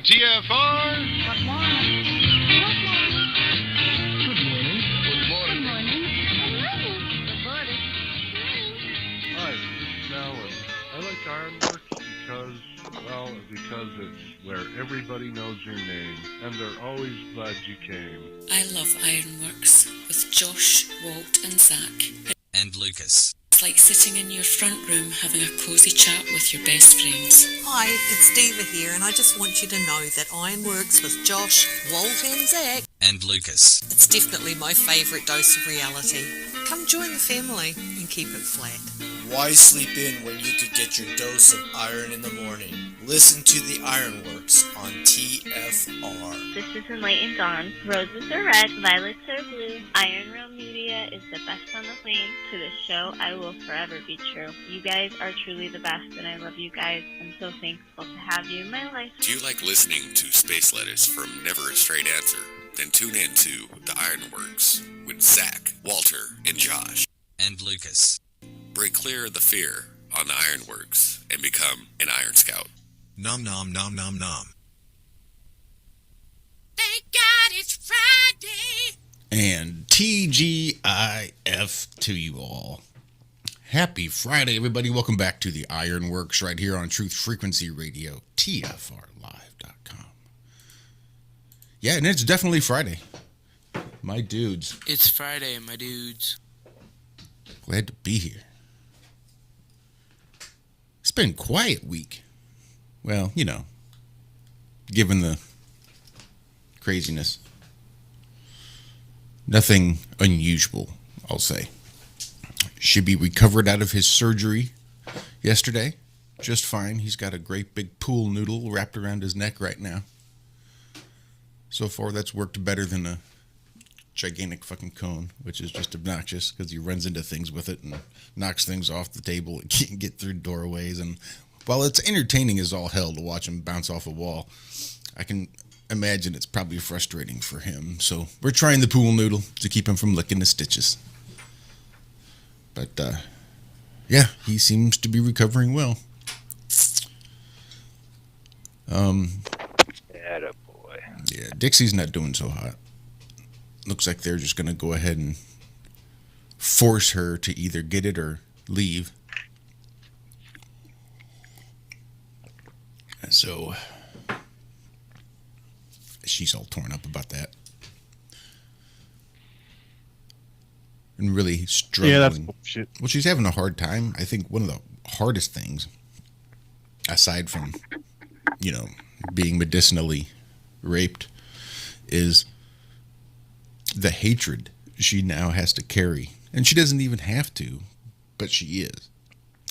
TFR. Good morning. Good morning. Good morning. Good morning. Hi, this is Alan. I like Ironworx because it's where everybody knows your name, and they're always glad you came. I love Ironworx with Josh, Walt and Zach. And Lucas. It's like sitting in your front room having a cosy chat with your best friends. Hi, it's Diva here, and I just want you to know that Ironworx with Josh, Walt and Zach. And Lucas. It's definitely my favourite dose of reality. Come join the family and keep it flat. Why sleep in when you could get your dose of iron in the morning? Listen to the Ironworx on TFR. This is Enlightened Dawn. Roses are red, violets are blue. Iron Realm Media is the best on the plane. To this show, I will forever be true. You guys are truly the best, and I love you guys. I'm so thankful to have you in my life. Do you like listening to Space Letters from Never a Straight Answer? Then tune in to the Ironworx with Zach, Walter, and Josh. And Lucas. Break clear of the fear on the Ironworx and become an Iron Scout. Nom nom nom nom nom. Thank God it's Friday. And TGIF to you all. Happy Friday, everybody. Welcome back to the Ironworx right here on Truth Frequency Radio, TFRlive.com. Yeah, and it's definitely Friday. My dudes. It's Friday, my dudes. Glad to be here. It's been a quiet week. Well, you know, given the craziness. Nothing unusual, I'll say. Shibby recovered out of his surgery yesterday. Just fine. He's got a great big pool noodle wrapped around his neck right now. So far, that's worked better than a gigantic fucking cone, which is just obnoxious because he runs into things with it and knocks things off the table and can't get through doorways. And while it's entertaining as all hell to watch him bounce off a wall, I can imagine it's probably frustrating for him. So we're trying the pool noodle to keep him from licking the stitches. But, yeah, he seems to be recovering well. Attaboy. Yeah, Dixie's not doing so hot. Looks like they're just going to go ahead and force her to either get it or leave. And so she's all torn up about that. And really struggling. Yeah, that's bullshit. Well, she's having a hard time. I think one of the hardest things, aside from, you know, being medicinally raped, is the hatred she now has to carry. And she doesn't even have to, but she is.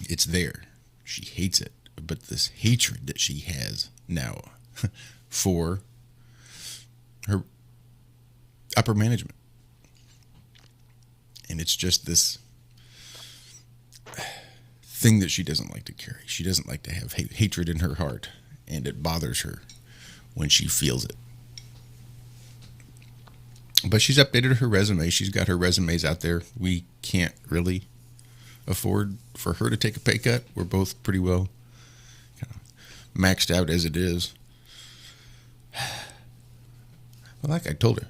It's there. She hates it. But this hatred that she has now for her upper management. And it's just this thing that she doesn't like to carry. She doesn't like to have hatred in her heart, and it bothers her when she feels it. But she's updated her resume. She's got her resumes out there. We can't really afford for her to take a pay cut. We're both pretty well kind of maxed out as it is. Well, like I told her,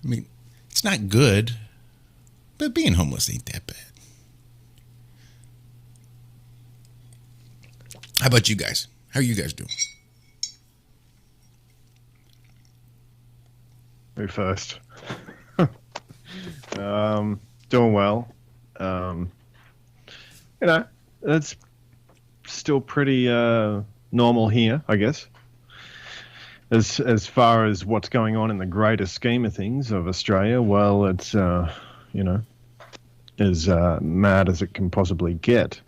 I mean, it's not good, but being homeless ain't that bad. How about you guys? How are you guys doing? Me first. Doing well. You know, it's still pretty normal here, I guess. As far as what's going on in the greater scheme of things of Australia, well, it's you know, as mad as it can possibly get.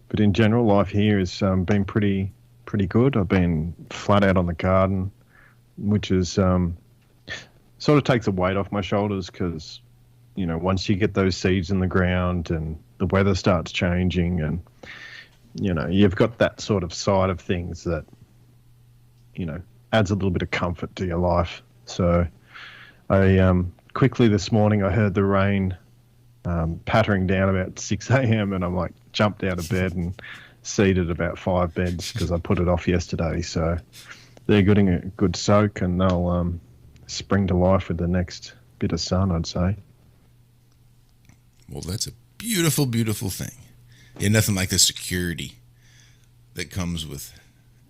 But in general, life here has been pretty good. I've been flat out on the garden, which is sort of takes a weight off my shoulders because, once you get those seeds in the ground and the weather starts changing and, you've got that sort of side of things that, adds a little bit of comfort to your life. So I quickly this morning I heard the rain pattering down about 6 a.m. and I'm like jumped out of bed and seeded about 5 beds because I put it off yesterday. So they're getting a good soak and they'll spring to life with the next bit of sun, I'd say. Well, that's a beautiful, beautiful thing. Yeah, nothing like the security that comes with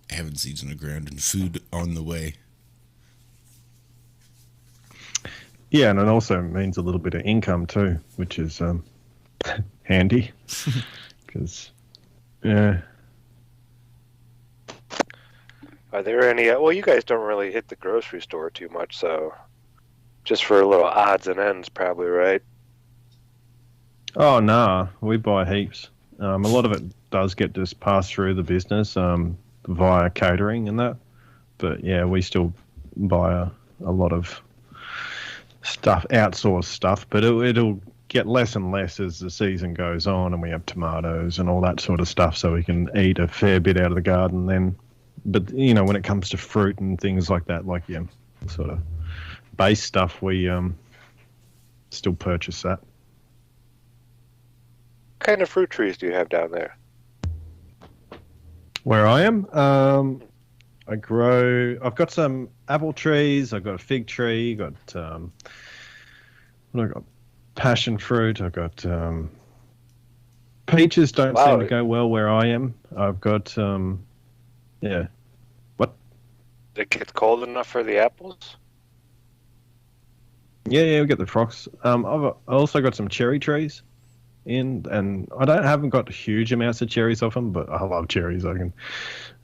having seeds in the ground and food on the way. Yeah, and it also means a little bit of income too, which is handy. Because, yeah. Are there any... well, you guys don't really hit the grocery store too much, so just for a little odds and ends probably, right? Oh, nah. We buy heaps. A lot of it does get just passed through the business via catering and that. But, yeah, we still buy a lot of stuff, outsourced stuff, but it'll get less and less as the season goes on and we have tomatoes and all that sort of stuff so we can eat a fair bit out of the garden then. But, when it comes to fruit and things like that, like, sort of base stuff, we still purchase that. What kind of fruit trees do you have down there? Where I am, I've got some apple trees, I've got a fig tree, I've got passion fruit, I've got peaches don't seem to go well where I am. I've got, yeah. What? It gets cold enough for the apples? Yeah, we get the frogs. I've also got some cherry trees in, and haven't got huge amounts of cherries off them, but I love cherries. I can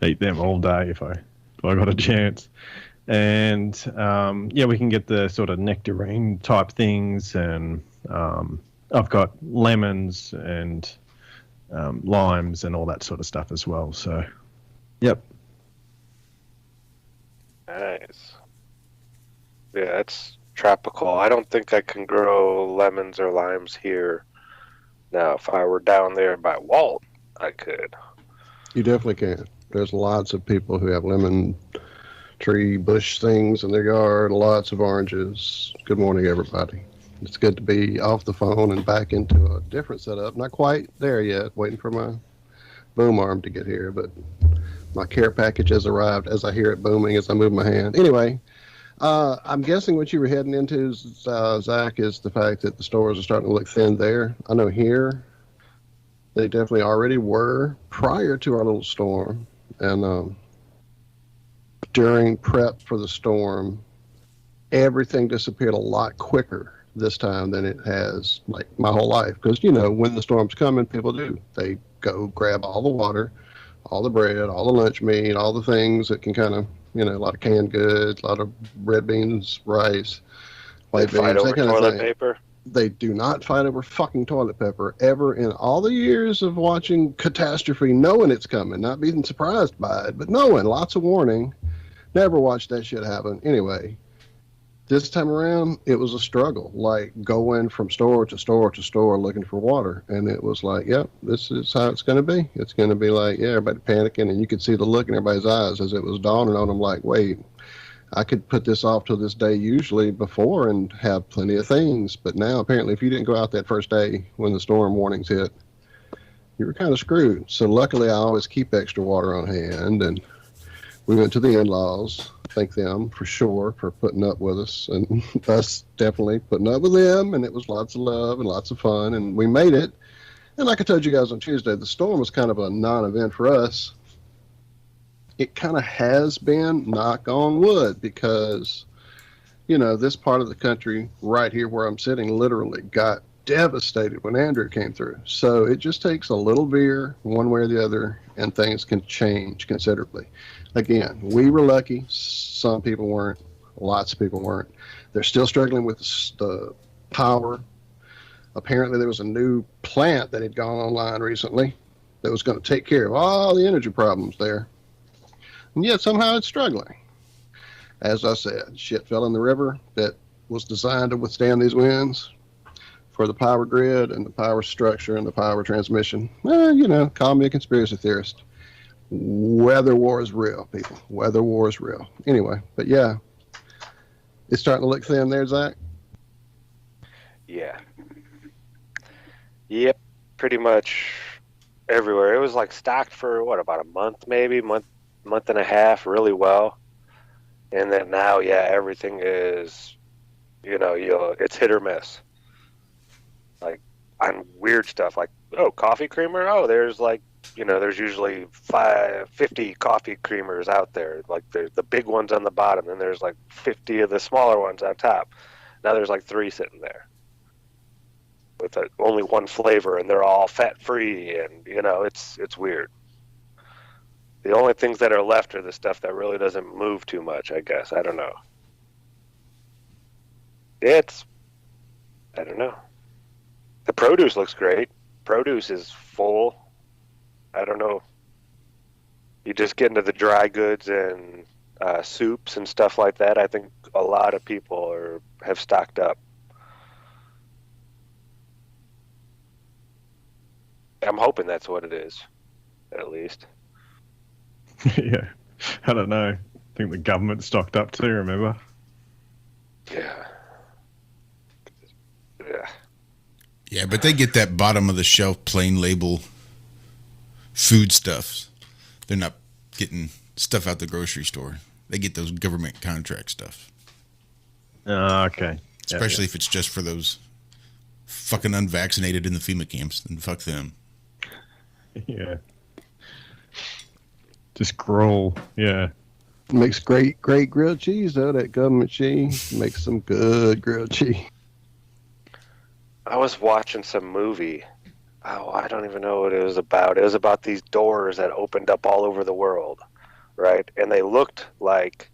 eat them all day if I got a chance. And we can get the sort of nectarine type things, and I've got lemons and limes and all that sort of stuff as well. So, yep. Nice. Yeah, that's tropical. I don't think I can grow lemons or limes here. Now, if I were down there by Walt, I could. You definitely can. There's lots of people who have lemon tree bush things in their yard, lots of oranges. Good morning, everybody. It's good to be off the phone and back into a different setup. Not quite there yet, waiting for my boom arm to get here, but my care package has arrived as I hear it booming as I move my hand. Anyway, I'm guessing what you were heading into, Zach, is the fact that the stores are starting to look thin there. I know here they definitely already were prior to our little storm. And during prep for the storm, everything disappeared a lot quicker this time than it has, like, my whole life. Because, when the storm's coming, people do. They go grab all the water, all the bread, all the lunch meat, all the things that can kind of, a lot of canned goods, a lot of red beans, rice, white beans, fight over that kind toilet of thing. paper? They do not fight over fucking toilet paper ever in all the years of watching catastrophe, knowing it's coming, not being surprised by it, but knowing, lots of warning. Never watched that shit happen. Anyway, this time around, it was a struggle, like going from store to store to store looking for water. And it was like, yep, this is how it's going to be. It's going to be like, everybody panicking, and you could see the look in everybody's eyes as it was dawning on them like, wait, I could put this off till this day usually before and have plenty of things. But now, apparently, if you didn't go out that first day when the storm warnings hit, you were kind of screwed. So luckily, I always keep extra water on hand. And we went to the in-laws. Thank them for sure for putting up with us, and us definitely putting up with them. And it was lots of love and lots of fun. And we made it. And like I told you guys on Tuesday, the storm was kind of a non-event for us. It kind of has been, knock on wood, because, this part of the country right here where I'm sitting literally got devastated when Andrew came through. So it just takes a little veer one way or the other, and things can change considerably. Again, we were lucky. Some people weren't. Lots of people weren't. They're still struggling with the power. Apparently there was a new plant that had gone online recently that was going to take care of all the energy problems there. And yet somehow it's struggling. As I said, shit fell in the river that was designed to withstand these winds for the power grid and the power structure and the power transmission. Call me a conspiracy theorist. Weather war is real, people. Weather war is real. Anyway, but yeah, it's starting to look thin there, Zach. Yeah. Yep, pretty much everywhere. It was like stocked for about a month, maybe month and a half, really well. And then now, yeah, everything is, it's hit or miss. Like on weird stuff, like coffee creamer. There's there's usually 50 coffee creamers out there. Like there's the big ones on the bottom, and there's like 50 of the smaller ones on top. Now there's like 3 sitting there with only one flavor, and they're all fat free, and it's weird. The only things that are left are the stuff that really doesn't move too much, I guess. I don't know. I don't know. The produce looks great. Produce is full. I don't know. You just get into the dry goods and soups and stuff like that. I think a lot of people have stocked up. I'm hoping that's what it is, at least. Yeah, I don't know. I think the government stocked up too, remember? Yeah. Yeah, but they get that bottom of the shelf plain label food stuff. They're not getting stuff out the grocery store. They get those government contract stuff. Okay. Especially if it's just for those fucking unvaccinated in the FEMA camps. Then fuck them. Yeah. Just gruel, yeah. Makes great grilled cheese, though, that government cheese. Makes some good grilled cheese. I was watching some movie. I don't even know what it was about. It was about these doors that opened up all over the world, right? And they looked like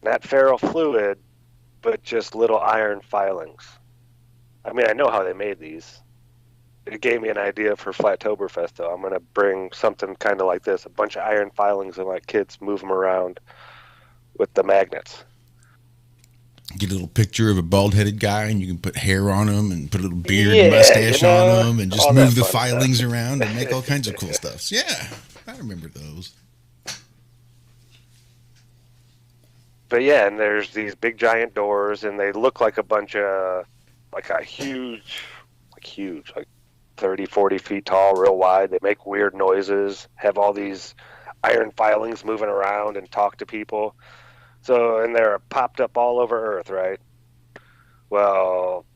not feral fluid, but just little iron filings. I mean, I know how they made these. It gave me an idea for Flattoberfest, though. I'm going to bring something kind of like this, a bunch of iron filings, and let kids move them around with the magnets. Get a little picture of a bald-headed guy, and you can put hair on him and put a little beard and mustache on him and just move the filings around and make all kinds of cool stuff. Yeah, I remember those. But yeah, and there's these big giant doors, and they look like a bunch of, like 30, 40 feet tall, real wide. They make weird noises, have all these iron filings moving around and talk to people. So, and they're popped up all over Earth, right? Well,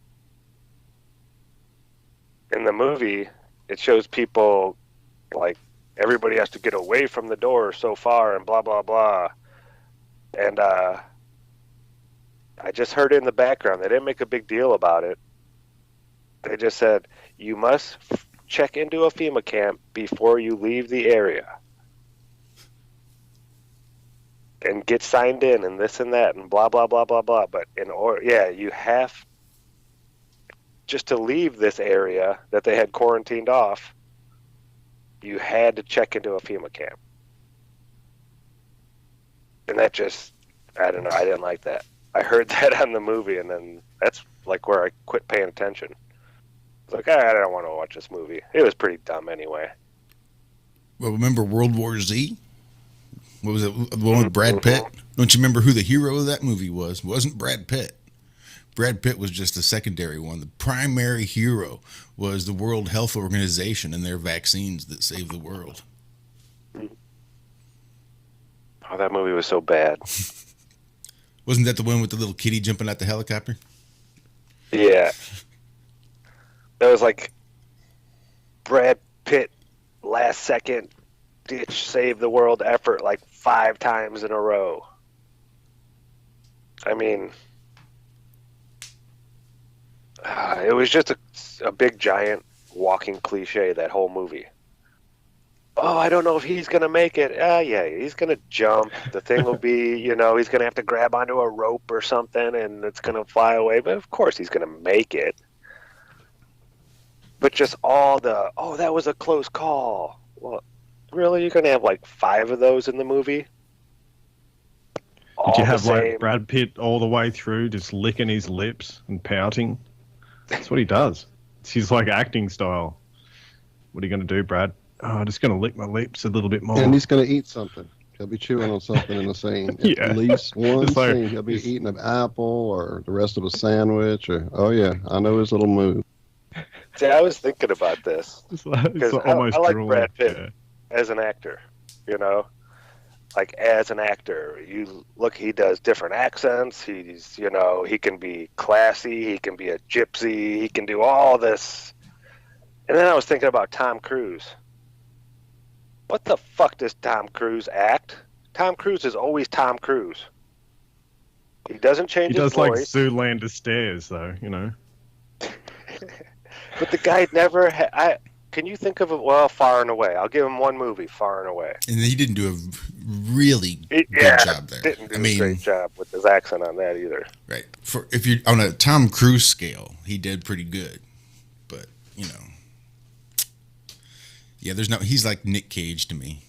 in the movie, it shows people, like, everybody has to get away from the door so far and blah, blah, blah. And I just heard it in the background. They didn't make a big deal about it. They just said, you must check into a FEMA camp before you leave the area. And get signed in and this and that and blah, blah, blah, blah, blah. But you have just to leave this area that they had quarantined off, you had to check into a FEMA camp. And that just, I don't know, I didn't like that. I heard that on the movie, and then that's like where I quit paying attention. I was like, I don't want to watch this movie. It was pretty dumb anyway. Well, remember World War Z? What was it? The one with Brad Pitt? Don't you remember who the hero of that movie was? It wasn't Brad Pitt. Brad Pitt was just the secondary one. The primary hero was the World Health Organization and their vaccines that saved the world. Oh, that movie was so bad. Wasn't that the one with the little kitty jumping out the helicopter? Yeah. That was like Brad Pitt last second ditch save the world effort like 5 times in a row. I mean, it was just a big giant walking cliche, that whole movie. Oh, I don't know if he's going to make it. Yeah, he's going to jump. The thing will be, he's going to have to grab onto a rope or something and it's going to fly away. But of course he's going to make it. But just all that was a close call. well, really, you're gonna have like 5 of those in the movie? Did you All have the like same? Brad Pitt all the way through, just licking his lips and pouting? That's what he does. It's his like acting style. What are you going to do, Brad? Oh, I'm just going to lick my lips a little bit more. And he's going to eat something. He'll be chewing on something in the scene. Yeah. At least one It's like- scene. He'll be eating an apple or the rest of a sandwich. Or oh yeah, I know his little move. See, I was thinking about this It's like, because I like Brad Pitt as an actor. You know, like as an actor, you look, he does different accents. He's, you know, he can be classy. He can be a gypsy. He can do all this. And then I was thinking about Tom Cruise. What the fuck does Tom Cruise act? Tom Cruise is always Tom Cruise. He doesn't change He his does like voice. Zoolander stares, though, you know. But the guy never can you think of Far and Away? I'll give him one movie, Far and Away. And he didn't do a really good job there. Didn't do a great job with his accent on that either. Right. If you're on a Tom Cruise scale, he did pretty good. But, you know. Yeah, he's like Nick Cage to me.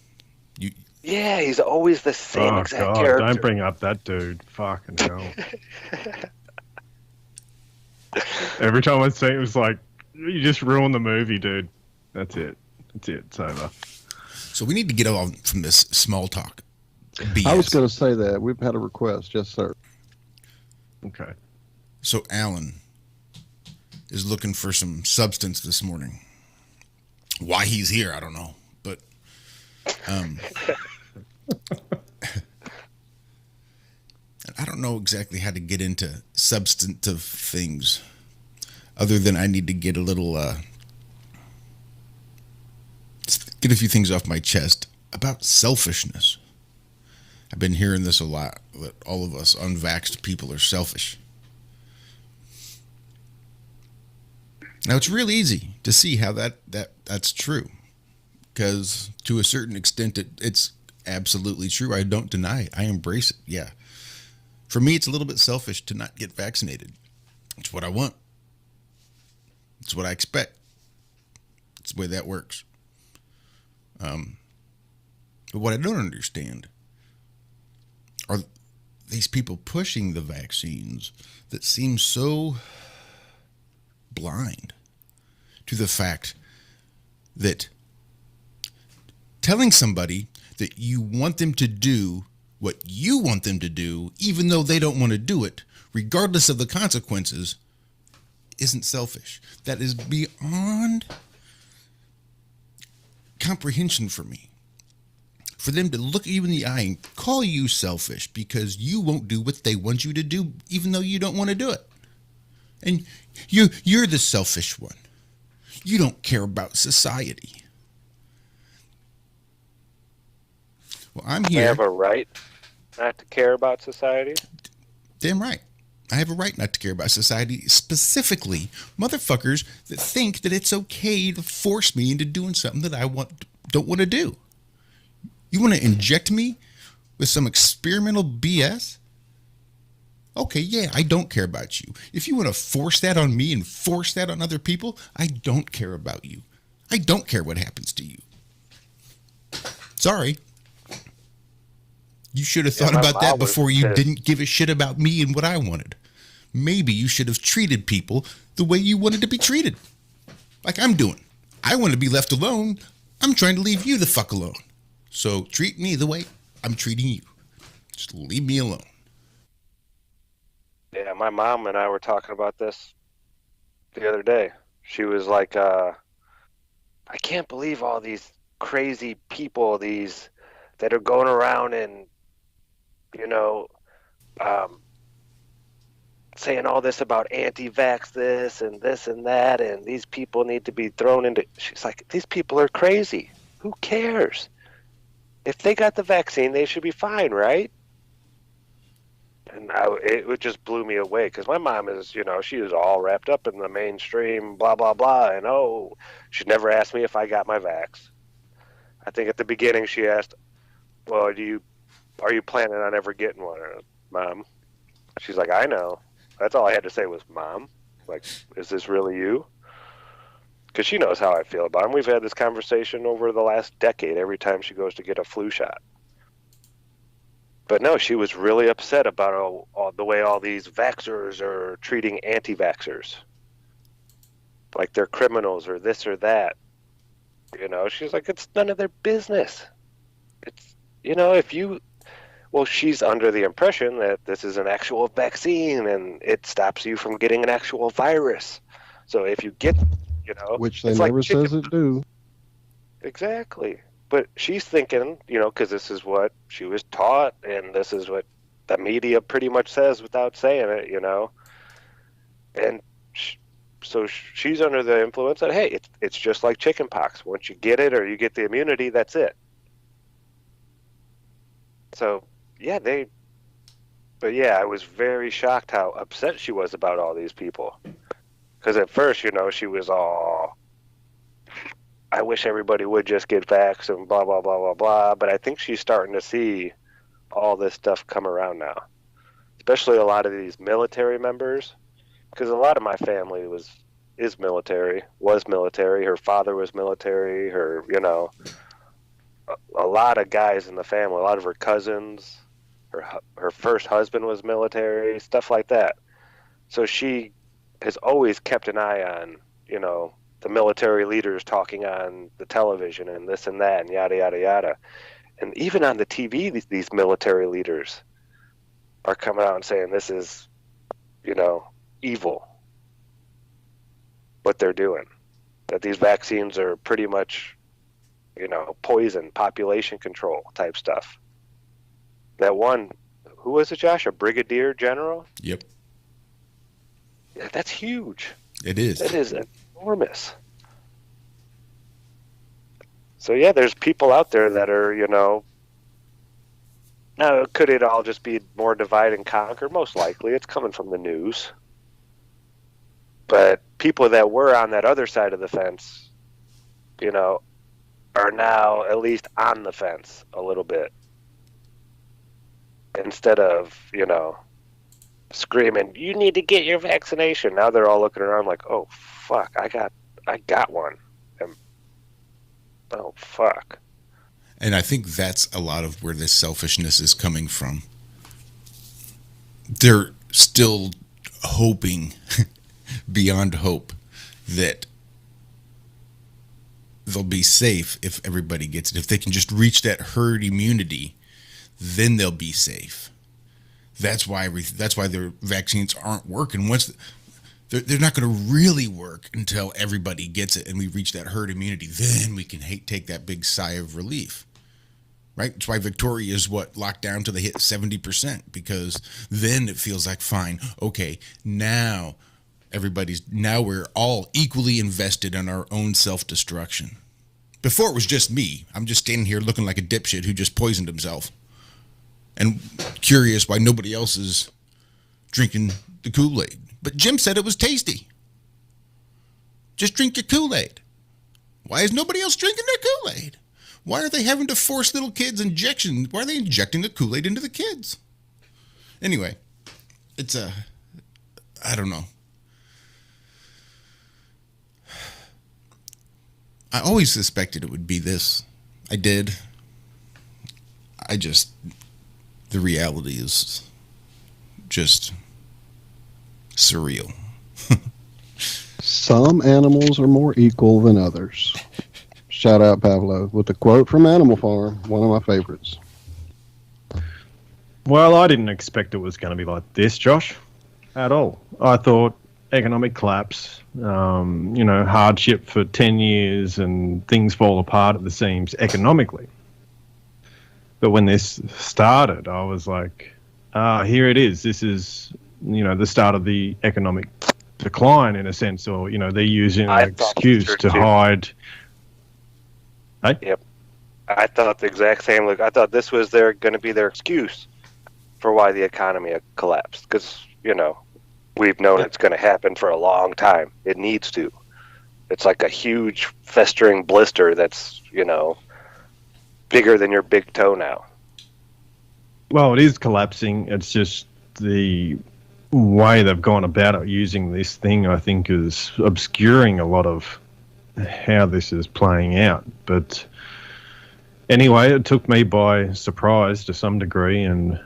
Yeah, he's always the same exact character. Don't bring up that dude. Fucking hell. Every time I say it, it was like, you just ruined the movie, dude. That's it. It's over. So we need to get on from this small talk. BS. I was going to say that. We've had a request. Yes, sir. Okay. So Alan is looking for some substance this morning. Why he's here, I don't know. But I don't know exactly how to get into substantive things other than I need to get a little get a few things off my chest about selfishness. I've been hearing this a lot, that all of us unvaxxed people are selfish. Now, it's real easy to see how that's true, because to a certain extent, it's absolutely true. I don't deny it. I embrace it. Yeah. For me, it's a little bit selfish to not get vaccinated. It's what I want. It's what I expect. It's the way that works. But what I don't understand are these people pushing the vaccines that seem so blind to the fact that telling somebody that you want them to do what you want them to do, even though they don't want to do it, regardless of the consequences, isn't selfish. That is beyond comprehension for me. For them to look you in the eye and call you selfish because you won't do what they want you to do, even though you don't want to do it. And you're the selfish one. You don't care about society. Well, I'm here. I have a right not to care about society. Damn right. I have a right not to care about society, specifically motherfuckers that think that it's okay to force me into doing something that I don't want to do. You want to inject me with some experimental BS? Okay, yeah, I don't care about you. If you want to force that on me and force that on other people, I don't care about you. I don't care what happens to you. Sorry. You should have thought about that before you didn't give a shit about me and what I wanted. Maybe you should have treated people the way you wanted to be treated. Like I'm doing. I want to be left alone. I'm trying to leave you the fuck alone. So treat me the way I'm treating you. Just leave me alone. Yeah, my mom and I were talking about this the other day. She was like, I can't believe all these crazy people, these that are going around and, you know, saying all this about anti-vax this and that, and these people need to be thrown into... She's like, these people are crazy. Who cares? If they got the vaccine, they should be fine, right? And it just blew me away, because my mom is, you know, she is all wrapped up in the mainstream, blah, blah, blah, and she never asked me if I got my vax. I think at the beginning she asked, well, are you planning on ever getting one, Mom? She's like, I know. That's all I had to say was, Mom. Like, is this really you? because she knows how I feel about him. We've had this conversation over the last decade every time she goes to get a flu shot. But no, she was really upset about all the way all these vaxxers are treating anti-vaxxers. Like they're criminals or this or that. You know, she's like, it's none of their business. It's, you know, if you... Well, she's under the impression that this is an actual vaccine and it stops you from getting an actual virus. So if you get, you know... Which they never says it do. Exactly. But she's thinking, you know, because this is what she was taught and this is what the media pretty much says without saying it, you know. And so she's under the influence that, hey, it's just like chickenpox. Once you get it or you get the immunity, that's it. So, yeah, but yeah, I was very shocked how upset she was about all these people. Because at first, you know, she was all, I wish everybody would just get vaxxed and blah, blah, blah, blah, blah. But I think she's starting to see all this stuff come around now. Especially a lot of these military members. Because a lot of my family was military. Her father was military. Her, you know, a lot of guys in the family, a lot of her cousins, her first husband was military, stuff like that. So she has always kept an eye on, you know, the military leaders talking on the television and this and that and yada, yada, yada. And even on the TV, these military leaders are coming out and saying this is, you know, evil, what they're doing. That these vaccines are pretty much, you know, poison, population control type stuff. That one, who was it, Josh? A brigadier general? Yep. Yeah, that's huge. It is. That is enormous. So yeah, there's people out there that are, you know, now could it all just be more divide and conquer? Most likely. It's coming from the news. But people that were on that other side of the fence, you know, are now at least on the fence a little bit. Instead of, you know, screaming, you need to get your vaccination. Now they're all looking around like, oh, fuck, I got one. And, oh, fuck. And I think that's a lot of where this selfishness is coming from. They're still hoping beyond hope that they'll be safe if everybody gets it. If they can just reach that herd immunity, then they'll be safe. That's why their vaccines aren't working. Once they're not going to really work until everybody gets it and we reach that herd immunity. Then we can take that big sigh of relief. Right? That's why Victoria is locked down till they hit 70%, because then it feels like, fine, okay, now we're all equally invested in our own self-destruction. Before it was just me. I'm just standing here looking like a dipshit who just poisoned himself. And curious why nobody else is drinking the Kool-Aid. But Jim said it was tasty. Just drink your Kool-Aid. Why is nobody else drinking their Kool-Aid? Why are they having to force little kids injection? Why are they injecting the Kool-Aid into the kids? Anyway, it's I don't know. I always suspected it would be this. I did. The reality is just surreal. Some animals are more equal than others. Shout out Pablo with a quote from Animal Farm, one of my favorites. Well, I didn't expect it was going to be like this, Josh, at all. I thought economic collapse, hardship for 10 years and things fall apart at the seams economically. But when this started, I was like, here it is. This is, the start of the economic decline in a sense, or, they're using an excuse to hide. Hey? Yep. I thought the exact same. Look, I thought this was going to be their excuse for why the economy had collapsed. Because, we've known it's going to happen for a long time. It needs to. It's like a huge festering blister that's, bigger than your big toe now. Well, it is collapsing. It's just the way they've gone about it using this thing, I think, is obscuring a lot of how this is playing out. But anyway, it took me by surprise to some degree, and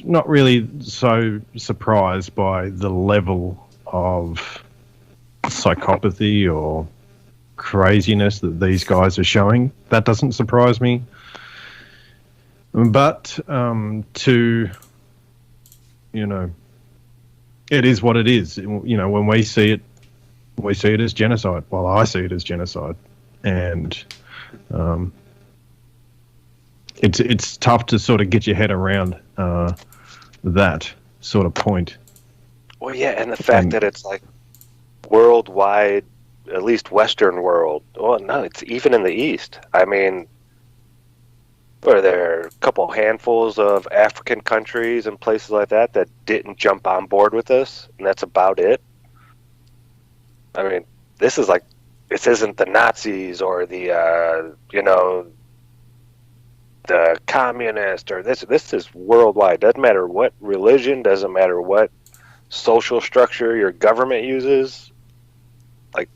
not really so surprised by the level of psychopathy or craziness that these guys are showing. That doesn't surprise me. But it is what it is. When we see it as genocide. Well, I see it as genocide, and it's tough to sort of get your head around that sort of point. Well, yeah, and the fact that it's like worldwide, at least Western world. Well, no, it's even in the East. I mean, are there a couple handfuls of African countries and places like that didn't jump on board with this, and that's about it? I mean, this isn't the Nazis or the the communist, or this is worldwide. Doesn't matter what religion, doesn't matter what social structure your government uses. Like,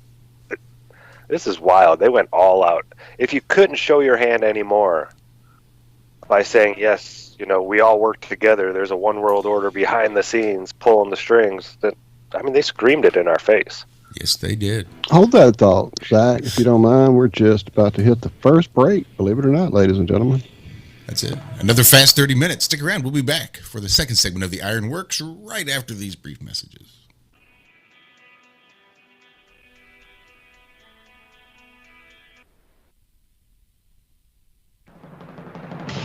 this is wild. They went all out. If you couldn't show your hand anymore by saying, yes, we all work together, there's a one world order behind the scenes pulling the strings, they screamed it in our face. Yes, they did. Hold that thought, Zach, if you don't mind. We're just about to hit the first break, believe it or not, ladies and gentlemen. That's it. Another fast 30 minutes. Stick around. We'll be back for the second segment of the Ironworx right after these brief messages.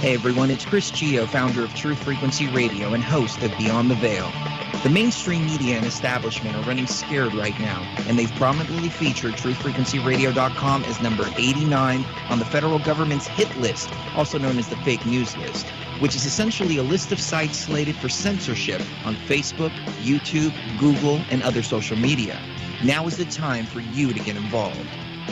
Hey everyone, it's Chris Gio, founder of Truth Frequency Radio and host of Beyond the Veil. The mainstream media and establishment are running scared right now, and they've prominently featured TruthFrequencyRadio.com as number 89 on the federal government's hit list, also known as the fake news list, which is essentially a list of sites slated for censorship on Facebook, YouTube, Google, and other social media. Now is the time for you to get involved.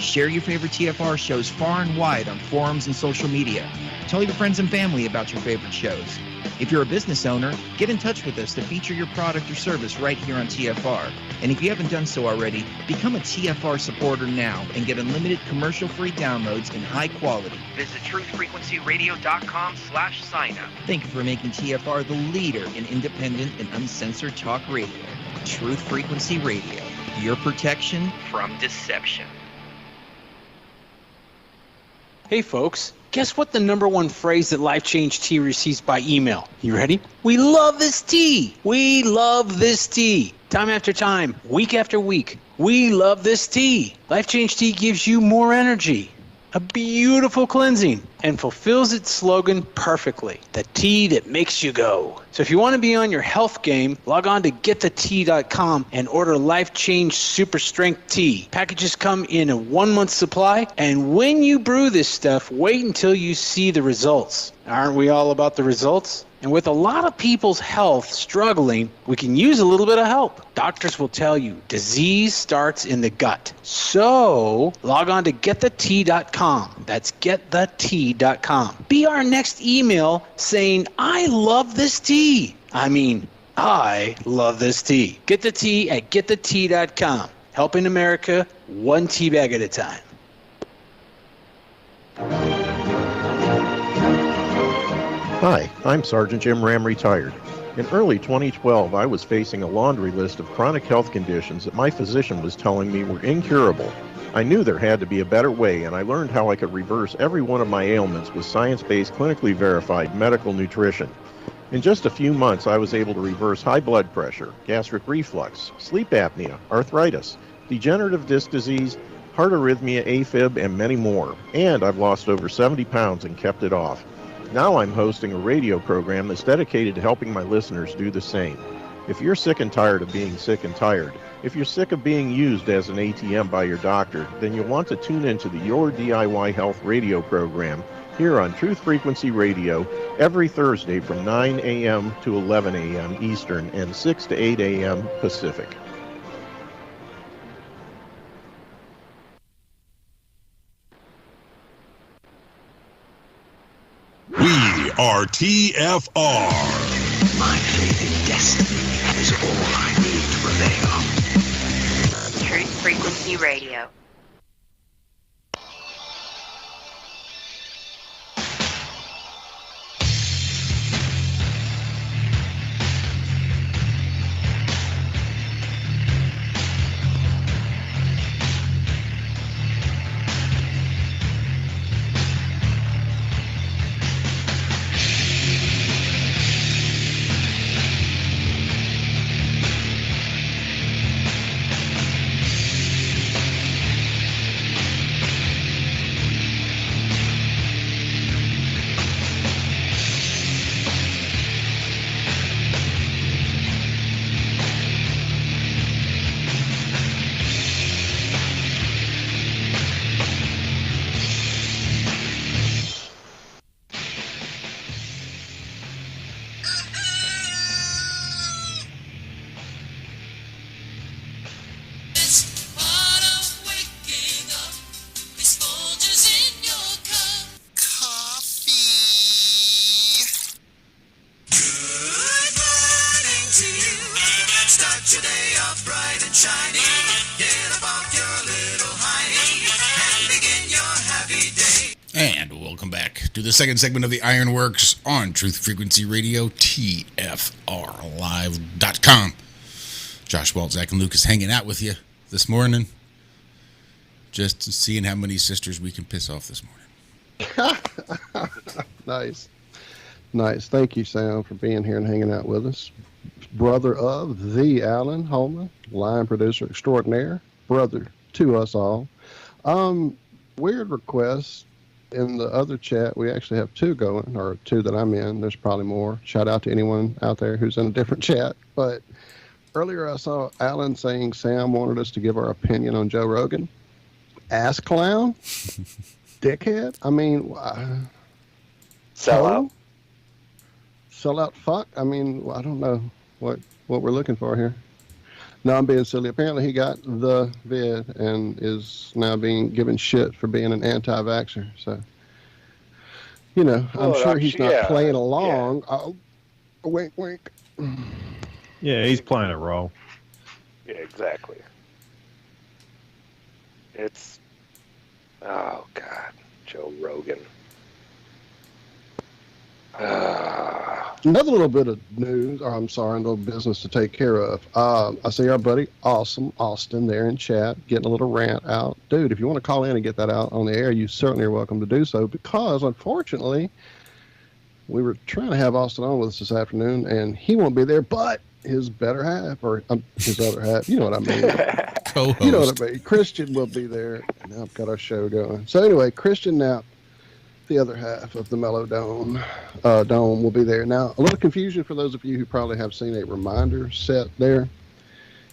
Share your favorite TFR shows far and wide on forums and social media. Tell your friends and family about your favorite shows. If you're a business owner, get in touch with us to feature your product or service right here on TFR. And if you haven't done so already, become a TFR supporter now and get unlimited commercial-free downloads in high quality. Visit truthfrequencyradio.com/sign-up. Thank you for making TFR the leader in independent and uncensored talk radio. Truth Frequency Radio, your protection from deception. Hey folks, guess what the number one phrase that Life Change Tea receives by email? You ready? We love this tea. We love this tea. Time after time, week after week, we love this tea. Life Change Tea gives you more energy, a beautiful cleansing, and fulfills its slogan perfectly. The tea that makes you go. So if you want to be on your health game, log on to getthetea.com and order Life Change Super Strength Tea. Packages come in a 1-month supply, and when you brew this stuff, wait until you see the results. Aren't we all about the results? And with a lot of people's health struggling, we can use a little bit of help. Doctors will tell you disease starts in the gut. So log on to getthetea.com. That's getthetea.com. Be our next email saying, I love this tea. I love this tea. Get the tea at getthetea.com. Helping America one tea bag at a time. Hi, I'm Sergeant Jim Ram, retired. In early 2012, I was facing a laundry list of chronic health conditions that my physician was telling me were incurable. I knew there had to be a better way, and I learned how I could reverse every one of my ailments with science-based, clinically verified medical nutrition. In just a few months, I was able to reverse high blood pressure, gastric reflux, sleep apnea, arthritis, degenerative disc disease, heart arrhythmia, AFib, and many more. And I've lost over 70 pounds and kept it off. Now I'm hosting a radio program that's dedicated to helping my listeners do the same. If you're sick and tired of being sick and tired, if you're sick of being used as an ATM by your doctor, then you'll want to tune into the Your DIY Health radio program here on Truth Frequency Radio every Thursday from 9 a.m. to 11 a.m. Eastern and 6 to 8 a.m. Pacific. We are TFR. My faith in destiny is all I need to prevail. Truth Frequency Radio. And welcome back to the second segment of the Ironworx on Truth Frequency Radio, TFRlive.com. Josh, Walt, Zach, and Lucas hanging out with you this morning. Just seeing how many sisters we can piss off this morning. Nice. Nice. Thank you, Sam, for being here and hanging out with us. Brother of the Alan Holman, line producer extraordinaire, brother to us all. Weird request. In the other chat, we actually have two going, or two that I'm in. There's probably more. Shout out to anyone out there who's in a different chat. But earlier I saw Alan saying Sam wanted us to give our opinion on Joe Rogan. Ass clown? Dickhead? I mean, sellout. Sellout fuck? I mean, I don't know what we're looking for here. No, I'm being silly. Apparently he got the vid and is now being given shit for being an anti-vaxxer. So, you know, I'm sure he's not playing along. Yeah. Oh, wink, wink. Yeah, he's playing a role. Yeah, exactly. It's, oh God, Joe Rogan. Another little bit of news, or I'm sorry, a little business to take care of. I see our buddy Awesome Austin there in chat getting a little rant out. Dude, if you want to call in and get that out on the air, you certainly are welcome to do so, because unfortunately we were trying to have Austin on with us this afternoon and he won't be there, but his better half, or his other half, you know what I mean. Co-host. You know what I mean. Christian will be there. Now I've got our show going. So anyway, Christian Knapp, the other half of the Mellow Dome will be there. Now, a little confusion for those of you who probably have seen a reminder set there.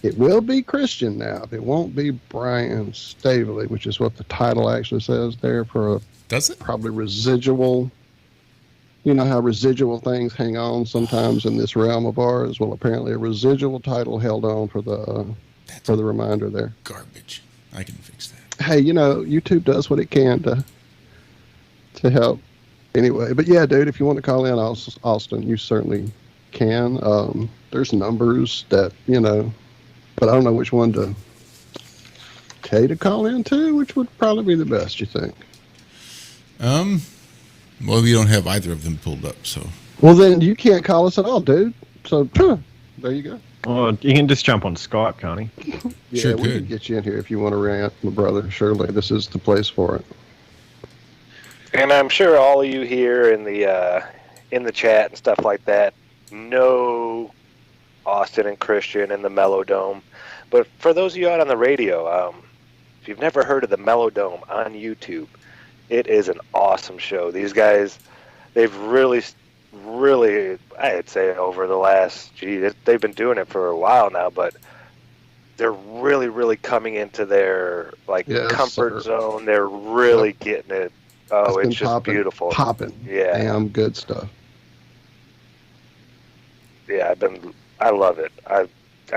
It will be Christian Knapp. It won't be Brian Staveley, which is what the title actually says there for a probably residual. You know how residual things hang on sometimes in this realm of ours? Well, apparently a residual title held on for the reminder there. Garbage. I can fix that. Hey, you know, YouTube does what it can to help anyway. But yeah, dude, if you want to call in Austin, you certainly can. There's numbers that, you know, but I don't know which one to call in to, which would probably be the best, you think? Well, we don't have either of them pulled up, so. Well, then you can't call us at all, dude. So there you go. Well, you can just jump on Skype, can't he? Yeah, sure we can get you in here if you want to rant, my brother. Surely this is the place for it. And I'm sure all of you here in the chat and stuff like that know Austin and Christian and the Mellow Dome. But for those of you out on the radio, if you've never heard of the Mellow Dome on YouTube, it is an awesome show. These guys, they've really, I'd say over the last, they've been doing it for a while now, but they're really coming into their comfort zone. They're really getting it. Oh, it's just beautiful. Popping. Yeah. Damn good stuff. Yeah, I love it. I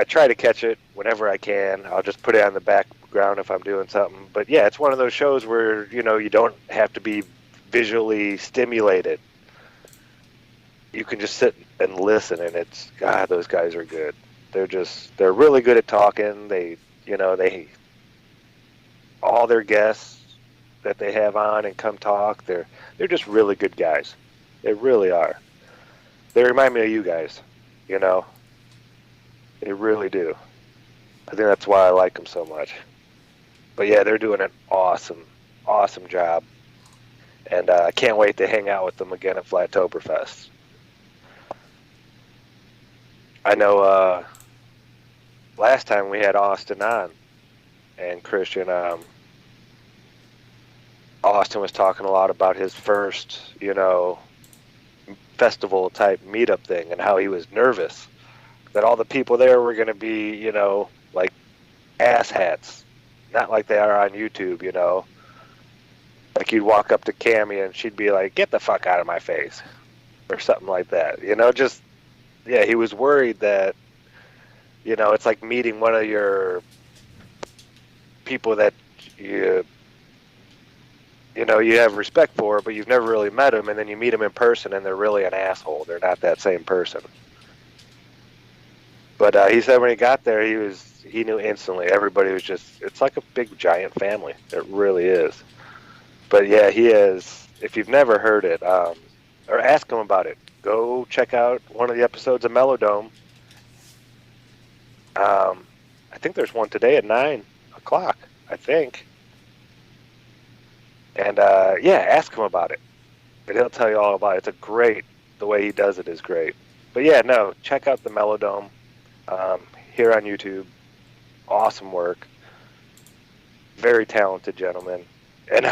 try to catch it whenever I can. I'll just put it on the background if I'm doing something. But yeah, it's one of those shows where, you know, you don't have to be visually stimulated. You can just sit and listen, and it's, God, those guys are good. They're really good at talking. They all their guests that they have on and come talk. They're just really good guys. They really are. They remind me of you guys, you know. They really do. I think that's why I like them so much. But yeah, they're doing an awesome job. And I can't wait to hang out with them again at Flattoberfest. I know last time we had Austin on, and Christian, Austin was talking a lot about his first, you know, festival type meetup thing and how he was nervous that all the people there were going to be, you know, like asshats, not like they are on YouTube, you know. Like you'd walk up to Cammie and she'd be like, "Get the fuck out of my face," or something like that, you know. Just yeah, he was worried that, you know, it's like meeting one of your people that you know you have respect for, but you've never really met them, and then you meet them in person and they're really an asshole. They're not that same person. But he said when he got there, he knew instantly. Everybody was just, it's like a big giant family. It really is. But yeah, he is. If you've never heard it, or ask him about it, go check out one of the episodes of Melodome. I think there's one today at 9 o'clock, I think. And yeah, ask him about it. And he'll tell you all about it. The way he does it is great. But yeah, no, check out the Melodome here on YouTube. Awesome work. Very talented gentleman. And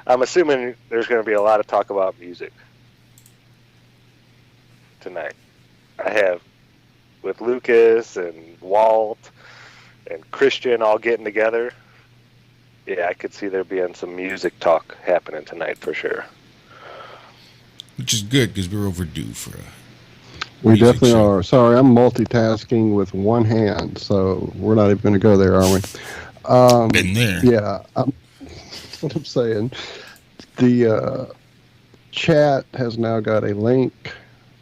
I'm assuming there's going to be a lot of talk about music tonight. I have with Lucas and Walt and Christian all getting together. Yeah, I could see there being some music talk happening tonight for sure. Which is good because we're overdue for a We music definitely show. are. Sorry, I'm multitasking with one hand, so we're not even going to go there, are we? Been there. Yeah, that's what I'm saying. The chat has now got a link,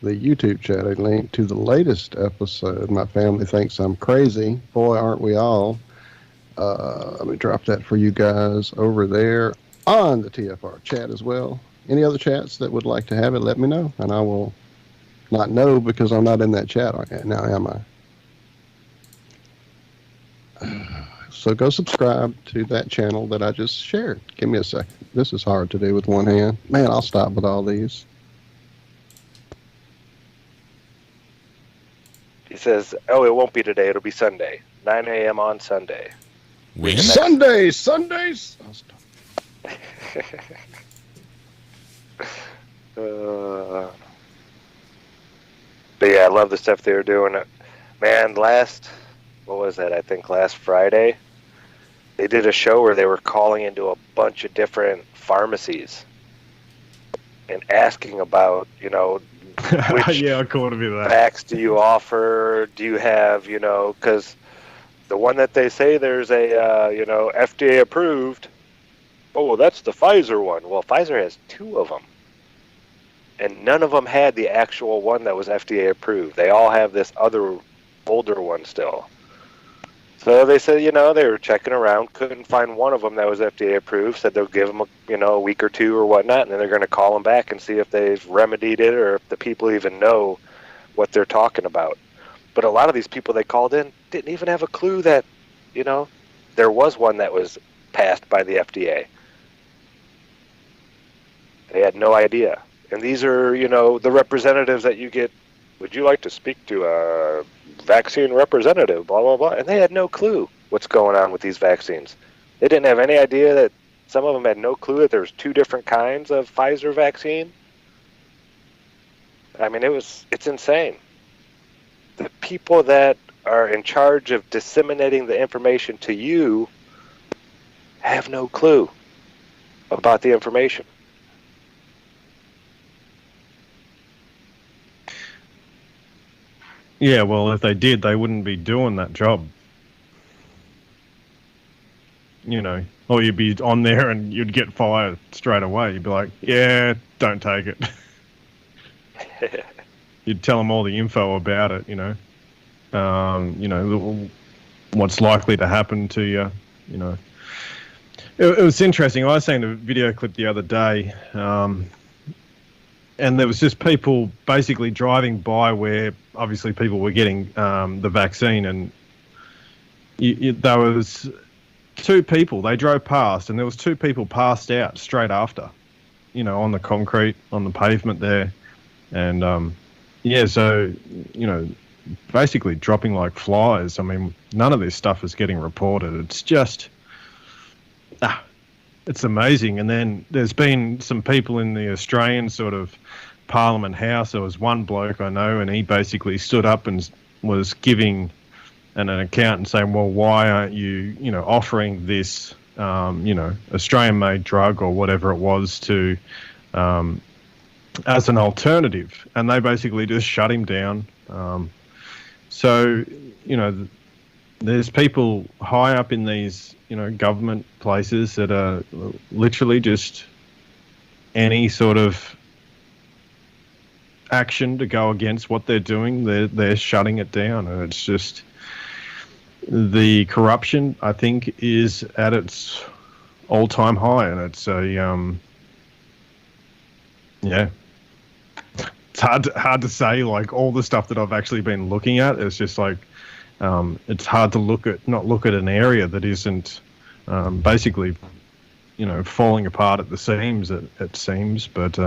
the YouTube chat, a link to the latest episode. My family thinks I'm crazy. Boy, aren't we all. Let me drop that for you guys over there on the TFR chat as well. Any other chats that would like to have it, let me know, and I will not know because I'm not in that chat now, am I? So go subscribe to that channel that I just shared. Give me a second. This is hard to do with one hand. Man, I'll stop with all these. He says, "Oh, it won't be today. It'll be Sunday, 9 a.m. on Sunday." When? Sundays! I'll stop. But yeah, I love the stuff they were doing. Man, what was that? I think last Friday, they did a show where they were calling into a bunch of different pharmacies and asking about, you know, which yeah, I caught a bit of that. vax do you offer? Do you have, you know, because the one that they say there's a, you know, FDA approved. Oh, that's the Pfizer one. Well, Pfizer has 2 of them. And none of them had the actual one that was FDA approved. They all have this other older one still. So they said, you know, they were checking around, couldn't find one of them that was FDA approved, said they'll give them, a week or 2 or whatnot, and then they're going to call them back and see if they've remedied it or if the people even know what they're talking about. But a lot of these people they called in didn't even have a clue that, you know, there was one that was passed by the FDA. They had no idea. And these are, you know, the representatives that you get, would you like to speak to a vaccine representative, blah, blah, blah. And they had no clue what's going on with these vaccines. They didn't have any idea that some of them had no clue that there was 2 different kinds of Pfizer vaccine. I mean, it's insane. The people that are in charge of disseminating the information to you have no clue about the information. Yeah, well, if they did, they wouldn't be doing that job. You know, or you'd be on there and you'd get fired straight away. You'd be like, yeah, don't take it. You'd tell them all the info about it, you know, what's likely to happen to you, you know. it was interesting. I was seeing a video clip the other day, and there was just people basically driving by where obviously people were getting the vaccine, and there was two people. They drove past, and there was two people passed out straight after, on the concrete, on the pavement there, and so basically dropping like flies. I mean, none of this stuff is getting reported. It's just it's amazing. And then there's been some people in the Australian sort of Parliament House. There was one bloke I know, and he basically stood up and was giving an account and saying, well, why aren't you, offering this, Australian-made drug or whatever it was to, as an alternative? And they basically just shut him down. There's people high up in these, government places that are literally just any sort of action to go against what they're doing, they're shutting it down. And it's just, the corruption, I think, is at its all-time high. And it's it's hard to say, like, all the stuff that I've actually been looking at. It's just like, it's hard to not look at an area that isn't basically, falling apart at the seams, it seems. But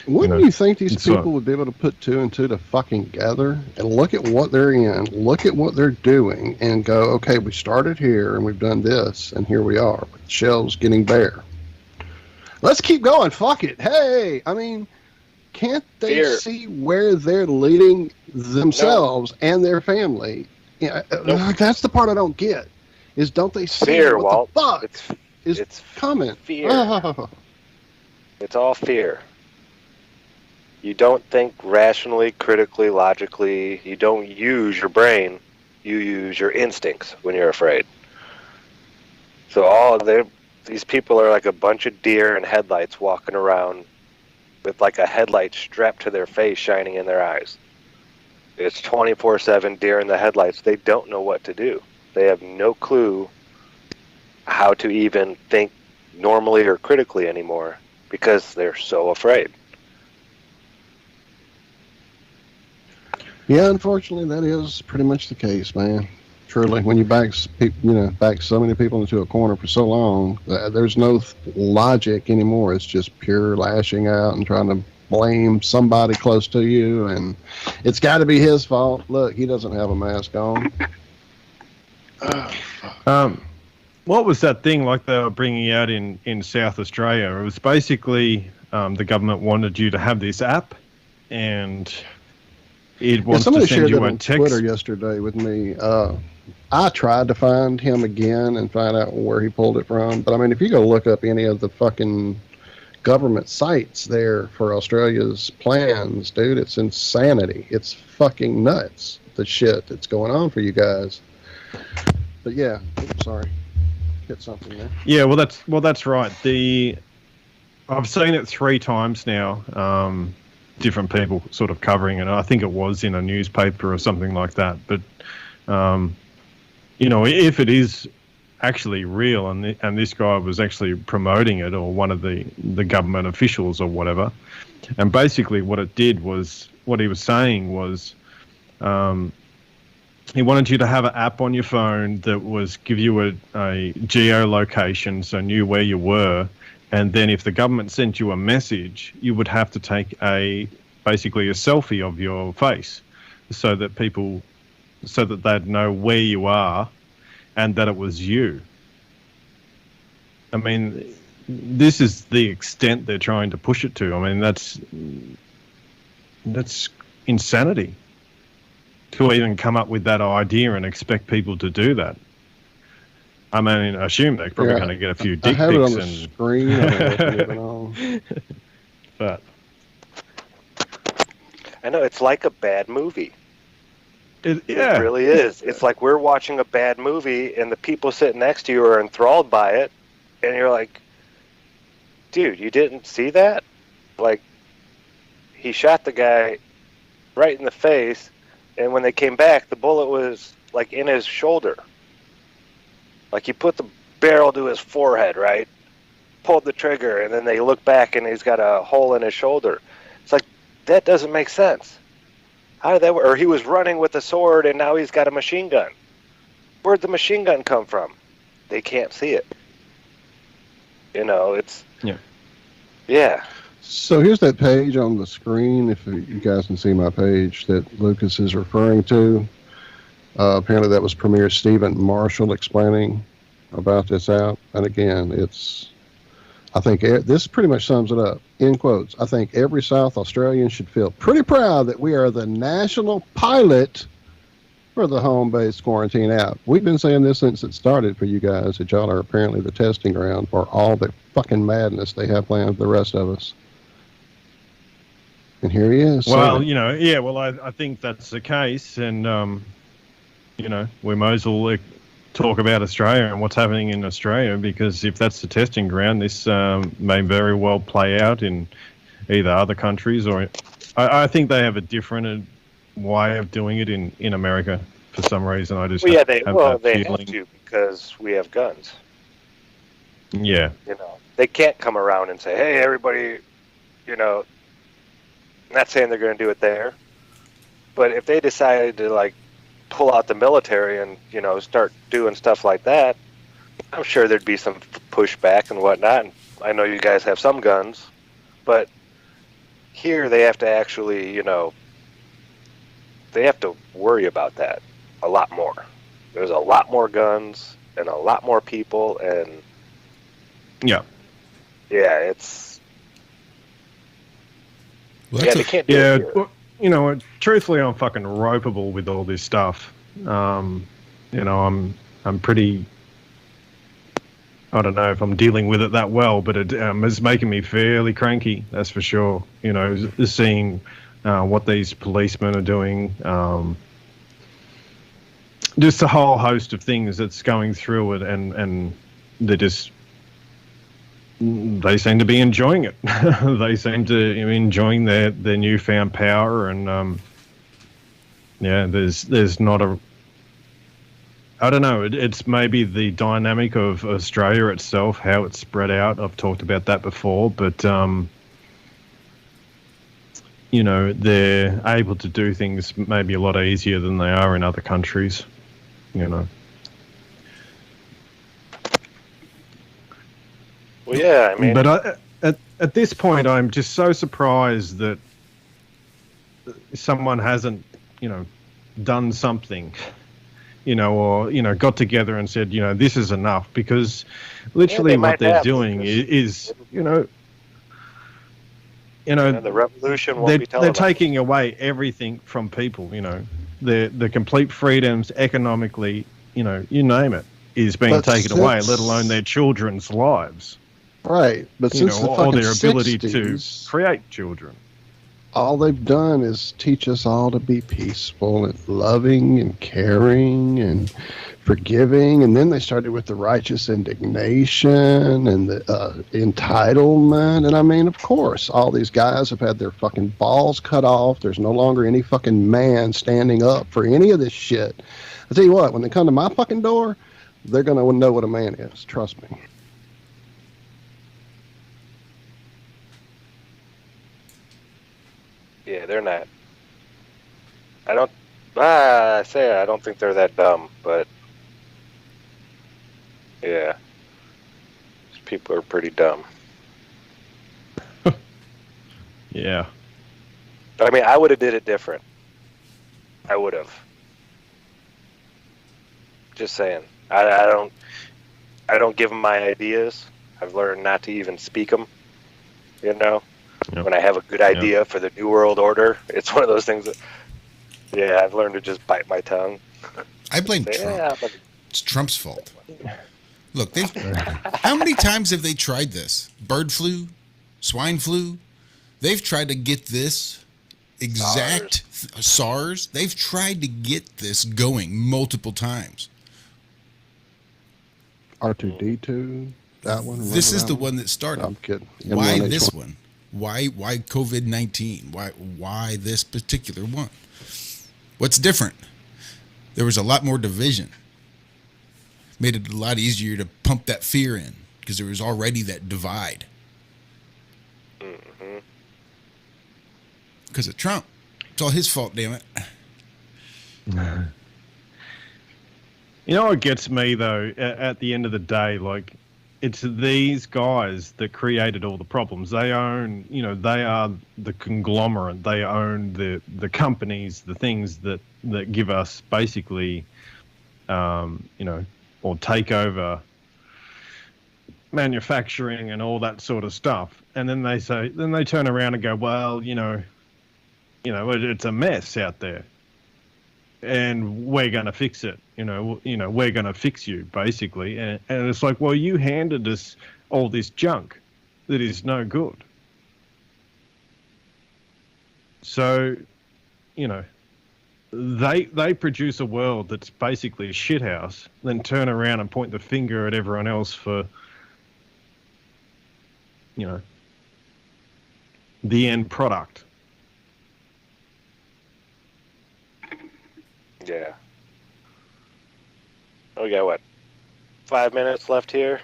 wouldn't you think these people would be able to put two and two together and look at what they're in, look at what they're doing, and go, okay, we started here and we've done this, and here we are, with shelves getting bare. Let's keep going. Fuck it. Hey, I mean, can't they see where they're leading themselves and their family? That's the part I don't get. Is don't they see what the fuck is coming? Fear. It's all fear. You don't think rationally, critically, logically. You don't use your brain. You use your instincts when you're afraid. So these people are like a bunch of deer in headlights walking around with like a headlight strapped to their face, shining in their eyes. It's 24/7 deer in the headlights. They don't know what to do. They have no clue how to even think normally or critically anymore because they're so afraid. Yeah, unfortunately, that is pretty much the case, man. Truly, when you back so many people into a corner for so long, there's no logic anymore. It's just pure lashing out and trying to blame somebody close to you, and it's got to be his fault. Look, he doesn't have a mask on. What was that thing like they were bringing out in South Australia? It was basically the government wanted you to have this app, and it wants to send you a text. Somebody shared that on Twitter yesterday with me. I tried to find him again and find out where he pulled it from. But, I mean, if you go look up any of the fucking government sites there for Australia's plans, dude, it's insanity. It's fucking nuts, the shit that's going on for you guys. But, yeah, sorry. Hit something there. Yeah, well, that's right. I've seen it 3 times now. Different people sort of covering it. I think it was in a newspaper or something like that. But, if it is actually real and this guy was actually promoting it, or one of the government officials or whatever, and basically what it did was, what he was saying was, he wanted you to have an app on your phone that was give you a geolocation, so knew where you were. And then if the government sent you a message, you would have to take basically a selfie of your face so that they'd know where you are and that it was you. I mean, this is the extent they're trying to push it to. I mean, that's insanity to even come up with that idea and expect people to do that. I mean, I assume they're probably going to get a few dick pics. I have it on the screen. I don't know if you have it on. But I know, it's like a bad movie. It really is. It's like we're watching a bad movie and the people sitting next to you are enthralled by it, and you're like, dude, you didn't see that? Like, he shot the guy right in the face, and when they came back, the bullet was like in his shoulder. Like, he put the barrel to his forehead, right? Pulled the trigger, and then they look back and he's got a hole in his shoulder. It's like, that doesn't make sense. How did that work? Or he was running with a sword and now he's got a machine gun. Where'd the machine gun come from? They can't see it. You know, it's... Yeah. So here's that page on the screen, if you guys can see my page that Lucas is referring to. Apparently that was Premier Stephen Marshall explaining about this out. And again, I think this pretty much sums it up. In quotes, I think every South Australian should feel pretty proud that we are the national pilot for the home-based quarantine app. We've been saying this since it started for you guys, that y'all are apparently the testing ground for all the fucking madness they have planned for the rest of us. And here he is. Well, I think that's the case. And, we might as well talk about Australia and what's happening in Australia, because if that's the testing ground, this may very well play out in either other countries or I think they have a different way of doing it in America for some reason. I just they have feeling. to, because we have guns. Yeah. They can't come around and say, hey, everybody, I'm not saying they're going to do it there, but if they decided to pull out the military and start doing stuff like that, I'm sure there'd be some pushback and whatnot. And I know you guys have some guns, but here they have to actually they have to worry about that a lot more. There's a lot more guns and a lot more people, and it's they can't do it here. Truthfully, I'm fucking ropeable with all this stuff. I'm pretty. I don't know if I'm dealing with it that well, but it's making me fairly cranky. That's for sure. Seeing what these policemen are doing, just a whole host of things that's going through it, and they seem to be enjoying it. They seem to be enjoying their newfound power, and there's not a. I don't know. It's maybe the dynamic of Australia itself, how it's spread out. I've talked about that before, but they're able to do things maybe a lot easier than they are in other countries. Well, yeah, I mean, but at this point, I'm just so surprised that someone hasn't, done something, or got together and said, this is enough, because literally what they're doing is, the revolution won't be televised. They're taking away everything from people. The complete freedoms economically, you name it, is being taken away, let alone their children's lives. Right, but since the or fucking their ability 60s, to create children. All they've done is teach us all to be peaceful and loving and caring and forgiving. And then they started with the righteous indignation and the entitlement. And I mean, of course, all these guys have had their fucking balls cut off. There's no longer any fucking man standing up for any of this shit. I tell you what, when they come to my fucking door, they're going to know what a man is. Trust me. Yeah, they're not. I don't think they're that dumb, but yeah, these people are pretty dumb. Yeah. I mean, I would have did it different. I would have. Just saying. I don't give them my ideas. I've learned not to even speak them. When I have a good idea for the New World Order, it's one of those things that, I've learned to just bite my tongue. I blame Trump. It's Trump's fault. Look, how many times have they tried this? Bird flu, swine flu. They've tried to get this exact SARS. They've tried to get this going multiple times. R2D2, that one. This is the one that started. I'm kidding. Why this one? Why COVID-19? Why this particular one? What's different? There was a lot more division. Made it a lot easier to pump that fear in because there was already that divide. Mm-hmm. Because of Trump. It's all his fault, damn it. You know what gets me, though, at the end of the day, like, it's these guys that created all the problems. They own, they are the conglomerate. They own the companies, the things that give us basically, or take over manufacturing and all that sort of stuff. And then they turn around and go, well, it's a mess out there, and we're going to fix it. We're going to fix you, basically. And it's like, well, you handed us all this junk that is no good. So, they produce a world that's basically a shithouse, then turn around and point the finger at everyone else for, the end product. Yeah. We got 5 minutes left here?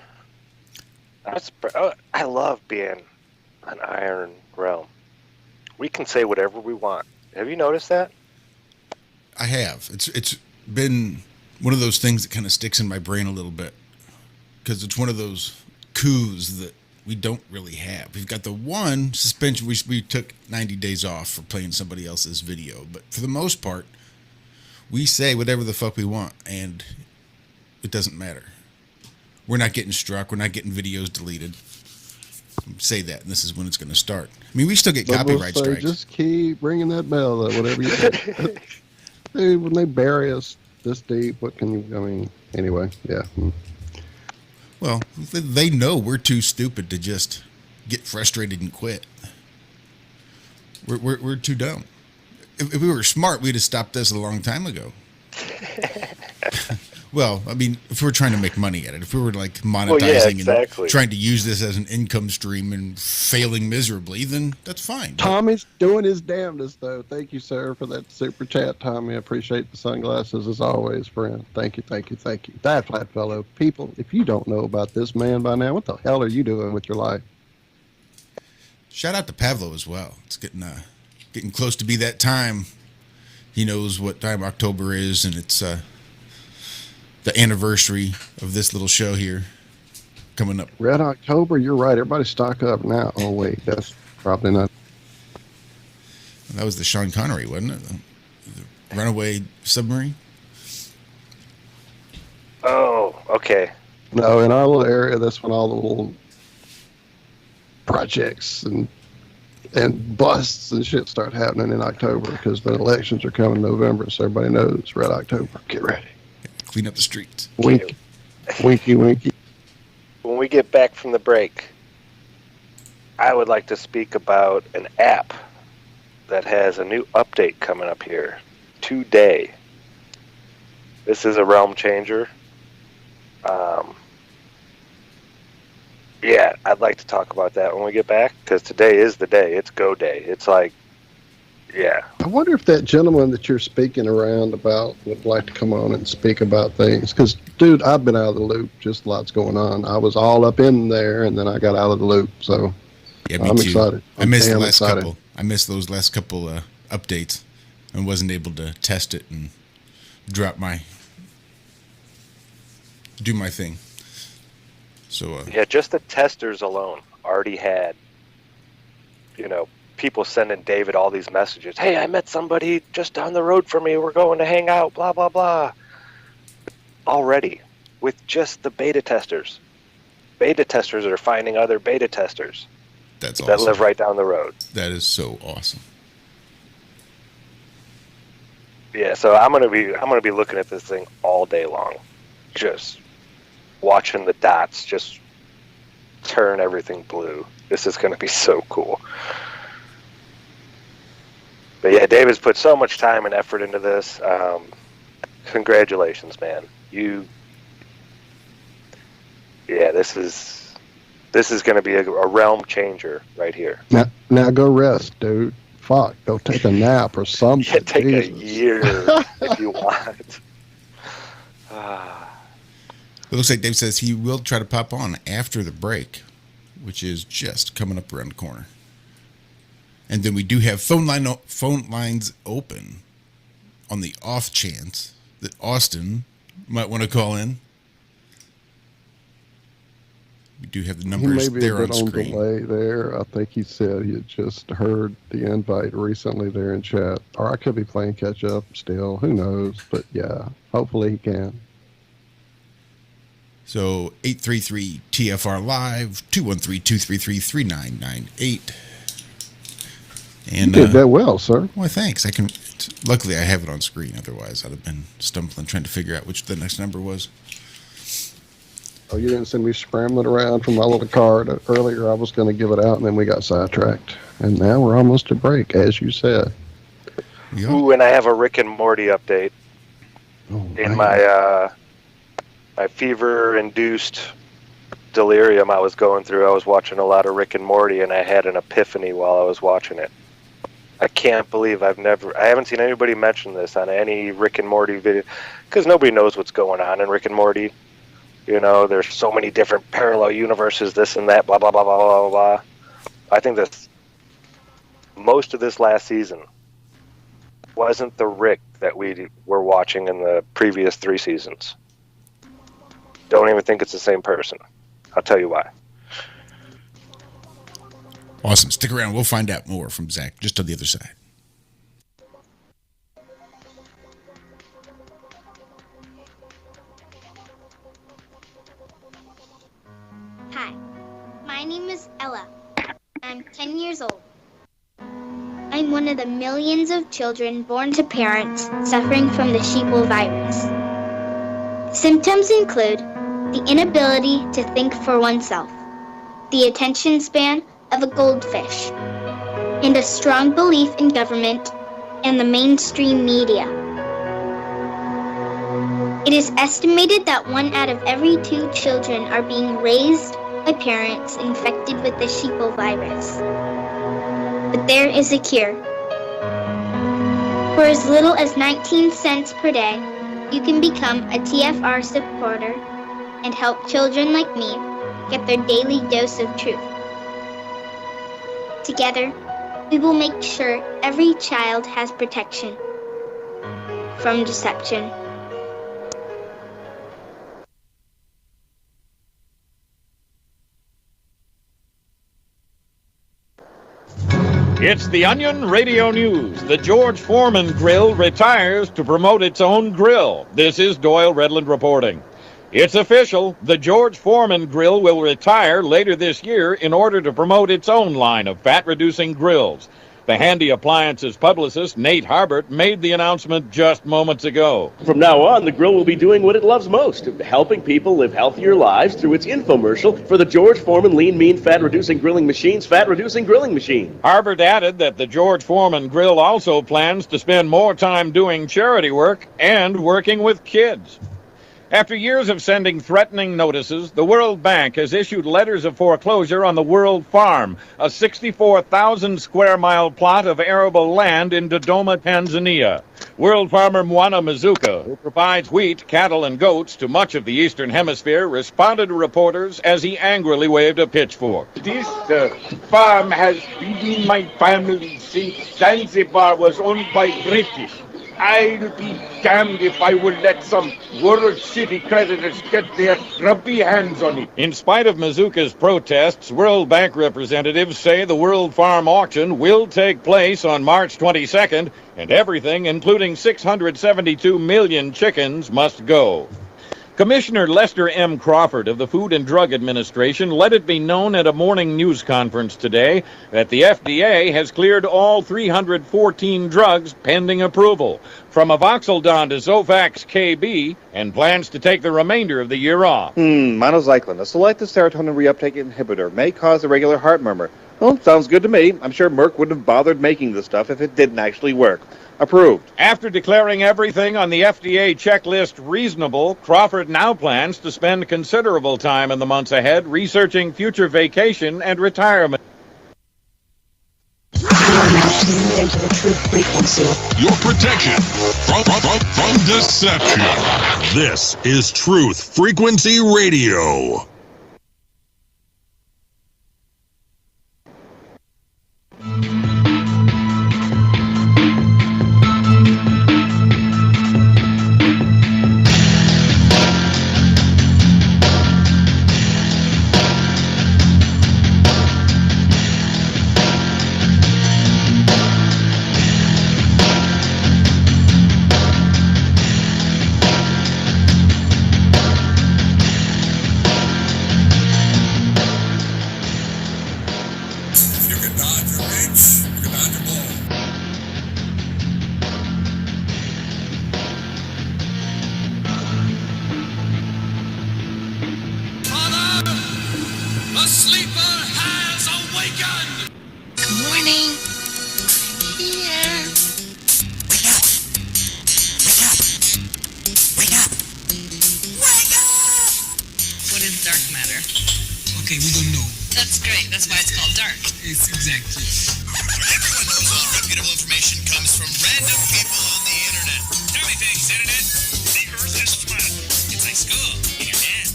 I love being an Iron Realm. We can say whatever we want. Have you noticed that? I have. It's been one of those things that kind of sticks in my brain a little bit because it's one of those coups that we don't really have. We've got the one suspension. We took 90 days off for playing somebody else's video, but for the most part, we say whatever the fuck we want, and it doesn't matter. We're not getting struck. We're not getting videos deleted. Say that, and this is when it's going to start. I mean, we still get copyright strikes. Just keep ringing that bell, whatever you do. Dude, when they bury us this deep, what can you, anyway, yeah. Well, they know we're too stupid to just get frustrated and quit. We're too dumb. If we were smart, we'd have stopped this a long time ago. Well, I mean, if we're trying to make money at it, if we were like monetizing and trying to use this as an income stream and failing miserably, then that's fine. Tommy's doing his damnedest, though. Thank you, sir, for that super chat, Tommy. I appreciate the sunglasses as always, friend. Thank you, thank you, thank you. That flat fellow. People, if you don't know about this man by now, what the hell are you doing with your life? Shout out to Pavlo as well. It's getting close to be that time. He knows what time October is, and it's the anniversary of this little show here coming up. Red October, you're right. Everybody stock up now. Oh, wait, that's probably not. That was the Sean Connery, wasn't it? The runaway submarine? Oh, okay. No, in our little area, that's when all the little projects and busts and shit start happening in October because the elections are coming in November, so everybody knows Red October. Get ready. Clean up the streets. Winky. Winky, winky. When we get back from the break, I would like to speak about an app that has a new update coming up here today. This is a realm changer. Yeah, I'd like to talk about that when we get back, because today is the day. It's go day. It's like, yeah. I wonder if that gentleman that you're speaking around about would like to come on and speak about things. Because, dude, I've been out of the loop. Just lots going on. I was all up in there, and then I got out of the loop. So, yeah, me I'm too. excited. I missed the last excited. couple. I missed those last couple updates and wasn't able to test it and do my thing. So yeah, just the testers alone already had, people sending David all these messages. Hey, I met somebody just down the road from me. We're going to hang out, blah, blah, blah. Already, with just the beta testers. Beta testers are finding other beta testers. That's awesome. That live right down the road. That is so awesome. Yeah, so I'm gonna be looking at this thing all day long. Just watching the dots just turn everything blue. This is going to be so cool. But yeah, David's put so much time and effort into this. Congratulations, man. This is going to be a realm changer right here. Now go rest, dude. Fuck, go take a nap or something. Yeah, take Jesus. a year if you want. It looks like Dave says he will try to pop on after the break, which is just coming up around the corner. And then we do have phone lines open on the off chance that Austin might want to call in. We do have the numbers there on screen. He may be a bit on delay there. I think he said he had just heard the invite recently there in chat. Or I could be playing catch up still. Who knows? But yeah, hopefully he can. So 833 TFR Live, 213-233-3998. And you did that well, sir. Well, thanks. Luckily, I have it on screen. Otherwise, I'd have been stumbling trying to figure out which the next number was. Oh, you didn't send me scrambling around from my little card earlier. I was going to give it out, and then we got sidetracked. And now we're almost to break, as you said. Yep. Ooh, and I have a Rick and Morty update. In my fever-induced delirium I was going through, I was watching a lot of Rick and Morty, and I had an epiphany while I was watching it. I can't believe I haven't seen anybody mention this on any Rick and Morty video, because nobody knows what's going on in Rick and Morty. You know, there's so many different parallel universes, this and that, blah, blah, blah, blah, blah, blah. I think that most of this last season wasn't the Rick that we were watching in the previous 3 seasons. Don't even think it's the same person. I'll tell you why. Awesome. Stick around. We'll find out more from Zach just on the other side. Hi, my name is Ella. I'm 10 years old. I'm one of the millions of children born to parents suffering from the sheeple virus. Symptoms include the inability to think for oneself, the attention span of a goldfish, and a strong belief in government and the mainstream media. It is estimated that 1 out of every 2 children are being raised by parents infected with the sheeple virus. But there is a cure. For as little as 19 cents per day, you can become a TFR supporter and help children like me get their daily dose of truth. Together, we will make sure every child has protection from deception. It's the Onion Radio News. The George Foreman Grill retires to promote its own grill. This is Doyle Redland reporting. It's official. The George Foreman Grill will retire later this year in order to promote its own line of fat-reducing grills. The Handy Appliances publicist, Nate Harbert, made the announcement just moments ago. From now on, the grill will be doing what it loves most, helping people live healthier lives through its infomercial for the George Foreman Lean Mean Fat-Reducing Grilling Machine's Fat-Reducing Grilling Machine. Harbert added that the George Foreman Grill also plans to spend more time doing charity work and working with kids. After years of sending threatening notices, the World Bank has issued letters of foreclosure on the World Farm, a 64,000-square-mile plot of arable land in Dodoma, Tanzania. World farmer Mwana Mizuka, who provides wheat, cattle, and goats to much of the Eastern Hemisphere, responded to reporters as he angrily waved a pitchfork. This farm has been in my family since Zanzibar was owned by British. I'll be damned if I will let some World City creditors get their grubby hands on it. In spite of Mizuka's protests, World Bank representatives say the World Farm Auction will take place on March 22nd, and everything, including 672 million chickens, must go. Commissioner Lester M. Crawford of the Food and Drug Administration let it be known at a morning news conference today that the FDA has cleared all 314 drugs pending approval, from Avoxeldon to Zofax KB, and plans to take the remainder of the year off. Monocycline, a selective serotonin reuptake inhibitor, may cause a regular heart murmur. Well, sounds good to me. I'm sure Merck wouldn't have bothered making the stuff if it didn't actually work. Approved. After declaring everything on the FDA checklist reasonable, Crawford now plans to spend considerable time in the months ahead researching future vacation and retirement. Tune into the truth frequency. Your protection from deception. This is Truth Frequency Radio. The sleeper has awakened! Good morning. Here. Wake up. What is dark matter? Okay, we don't know. That's great. That's why it's called dark. It's exactly. Everyone knows all reputable information comes from random people on the internet. Tell me things, Internet. The Earth is flat. It's like school in your head.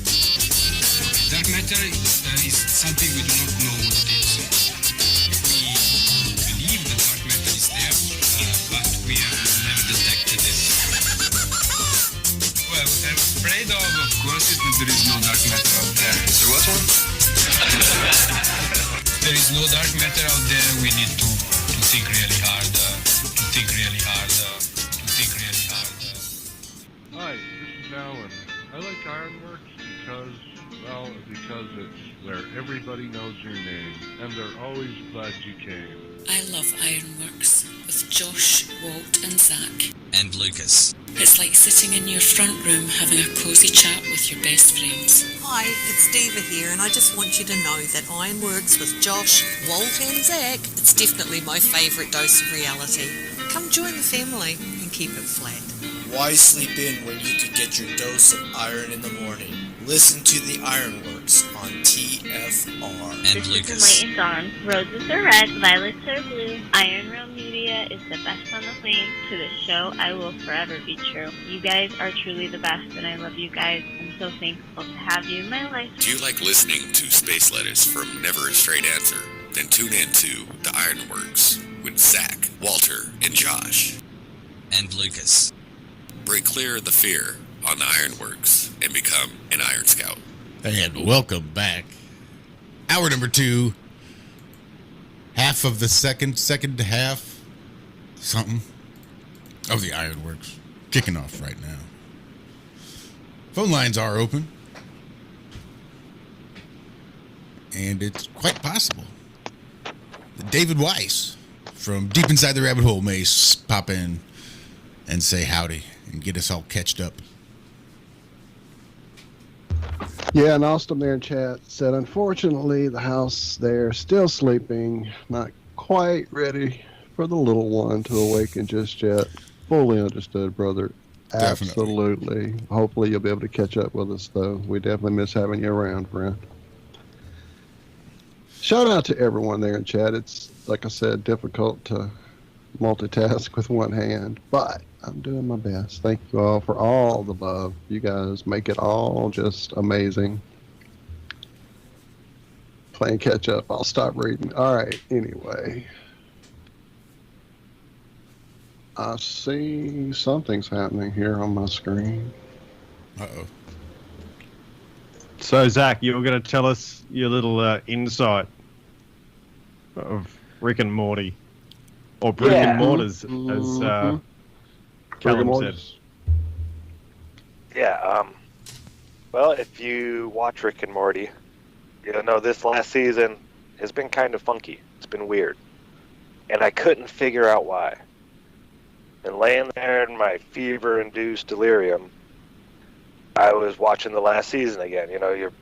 Dark matter is something we do not know what it is. We believe that dark matter is there, but we have never detected it. Well, what I'm afraid of course, is that there is no dark matter out there. There was one? There is no dark matter out there. We need to think really hard. Hi, this is Alan. I like Ironworx because it's where everybody knows your name, and they're always glad you came. I love Ironworx with Josh, Walt, and Zach. And Lucas. It's like sitting in your front room having a cozy chat with your best friends. Hi, it's Diva here, and I just want you to know that Ironworx with Josh, Walt, and Zach, it's definitely my favourite dose of reality. Come join the family and keep it flat. Why sleep in when you could get your dose of iron in the morning? Listen to the Ironworx on TFR. And This Lucas. is Enlightened Dawn. Roses are red, violets are blue. Iron Realm Media is the best on the plane. To the show, I will forever be true. You guys are truly the best, and I love you guys. I'm so thankful to have you in my life. Do you like listening to space letters from Never a Straight Answer? Then tune in to the Ironworx with Zach, Walter, and Josh. And Lucas. Break clear of the fear on the Ironworx and become an Iron Scout. And welcome back. Hour number 2. Half of the second half, something, of the Ironworx. Kicking off right now. Phone lines are open. And it's quite possible that David Weiss from deep inside the rabbit hole may pop in and say howdy and get us all catched up. Yeah, and Austin there in chat said, unfortunately, the house there still sleeping, not quite ready for the little one to awaken just yet. Fully understood, brother. Definitely. Absolutely. Hopefully you'll be able to catch up with us, though. We definitely miss having you around, friend. Shout out to everyone there in chat. It's, like I said, difficult to multitask with one hand, but I'm doing my best. Thank you all for all the love. You guys make it all just amazing. Playing catch up. I'll stop reading. All right. Anyway, I see something's happening here on my screen. Uh-oh. So, Zach, you were going to tell us your little insight of Rick and Morty. Or Brick and Mortars, as Callum said. Yeah, well, if you watch Rick and Morty, you'll know this last season has been kind of funky. It's been weird. And I couldn't figure out why. And laying there in my fever-induced delirium, I was watching the last season again. You know, you're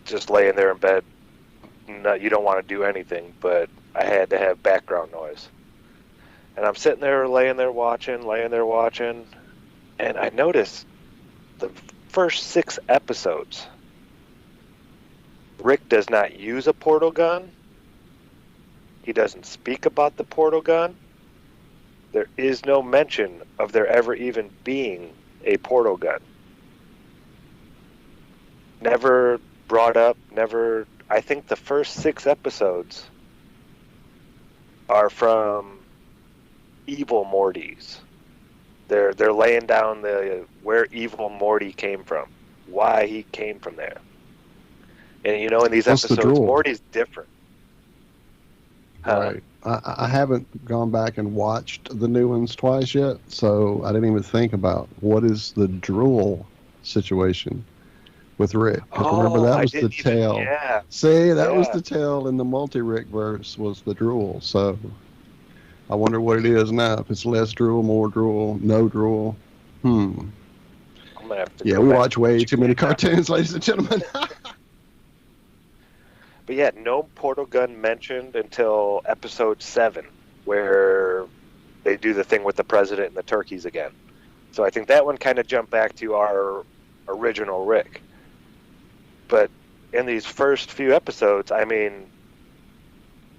just laying there in bed. No, you don't want to do anything, but I had to have background noise. And I'm sitting there, laying there watching, and I noticed the first 6 episodes, Rick does not use a portal gun, he doesn't speak about the portal gun. There is no mention of there ever even being a portal gun. Never brought up, never. I think the first 6 episodes are from evil Mortys. They're laying down where evil Morty came from, why he came from there. And you know, in these What's the episodes, drool? Morty's different. Right. I haven't gone back and watched the new ones twice yet, so I didn't even think about what is the drool situation with Rick. Because remember, that was the tail. Yeah. See, that was Yeah. the tail in the multi-Rick verse was the drool. So I wonder what it is now. If it's less drool, more drool, no drool. I'm gonna have to Yeah, go we back watch and way too many cartoons, ladies and gentlemen. But yeah, no portal gun mentioned until episode 7, where they do the thing with the president and the turkeys again. So I think that one kind of jumped back to our original Rick. But in these first few episodes, I mean,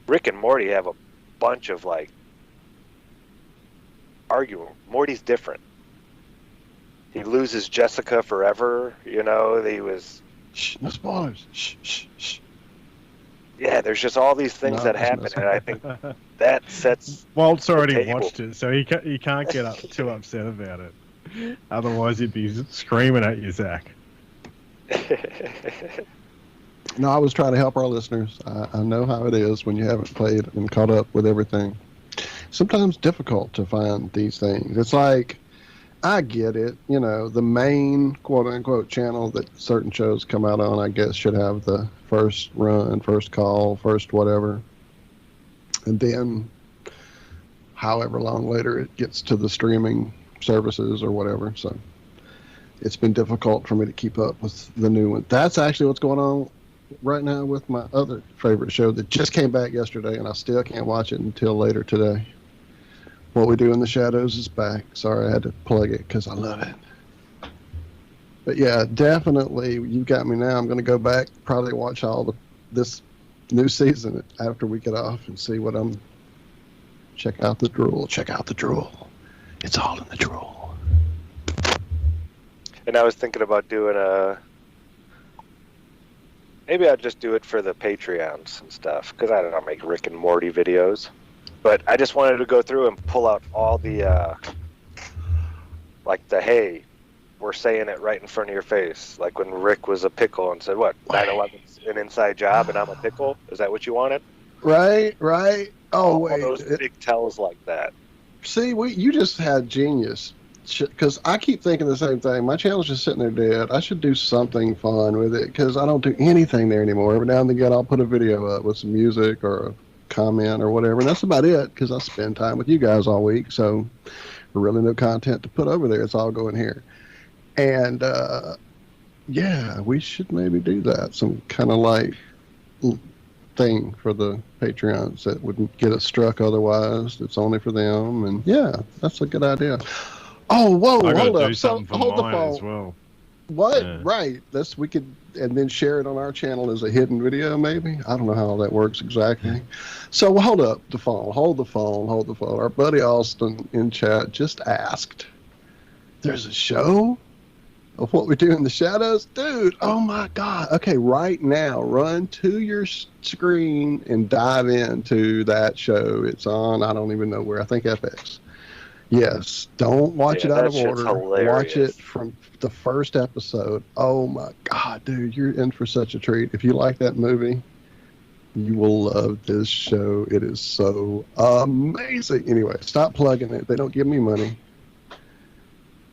Rick and Morty have a bunch of like arguing. Morty's different. He loses Jessica forever. You know, he was. Shh, no spoilers. Shh, shh, shh. Yeah, there's just all these things No, that there's happen, no and I think that sets. Walt's already the table. watched it, so he can't get too upset about it. Otherwise, he'd be screaming at you, Zach. No, I was trying to help our listeners. I know how it is when you haven't played and caught up with everything. Sometimes difficult to find these things. It's like, I get it. You know, the main quote-unquote channel that certain shows come out on, I guess, should have the first run, first call, first whatever. And then however long later it gets to the streaming services or whatever. So it's been difficult for me to keep up with the new one. That's actually what's going on right now with my other favorite show that just came back yesterday, and I still can't watch it until later today. What We Do in the Shadows is back. Sorry, I had to plug it because I love it. But yeah, definitely, you got me now. I'm going to go back, probably watch this new season after we get off and see what I'm. Check out the drool. Check out the drool. It's all in the drool. And I was thinking about doing maybe I'll just do it for the Patreons and stuff, because I don't know, make Rick and Morty videos. But I just wanted to go through and pull out all the, hey, we're saying it right in front of your face. Like when Rick was a pickle and said, what, 9/11's an inside job and I'm a pickle? Is that what you wanted? Right. Oh, all wait. those big tells like that. See, you just had genius. Because I keep thinking the same thing. My channel's just sitting there dead. I should do something fun with it because I don't do anything there anymore. Every now and again, I'll put a video up with some music or a comment or whatever, and that's about it because I spend time with you guys all week. So really no content to put over there. It's all going here. And yeah, we should maybe do that. Some kind of like thing for the Patreons that wouldn't get us struck otherwise. It's only for them. And yeah, that's a good idea. Oh, whoa, I hold gotta up. do something for Hold the mine phone. as well. What? Yeah. Right. We could, and then share it on our channel as a hidden video, maybe. I don't know how that works exactly. So hold up the phone. Hold the phone. Our buddy Austin in chat just asked, there's a show of What We Do in the Shadows? Dude, oh my God. Okay, right now, run to your screen and dive into that show. It's on, I don't even know where. I think FX. Yes, don't watch it out of order. Watch it from the first episode. Oh my God, dude, you're in for such a treat. If you like that movie, you will love this show. It is so amazing. Anyway, stop plugging it. They don't give me money.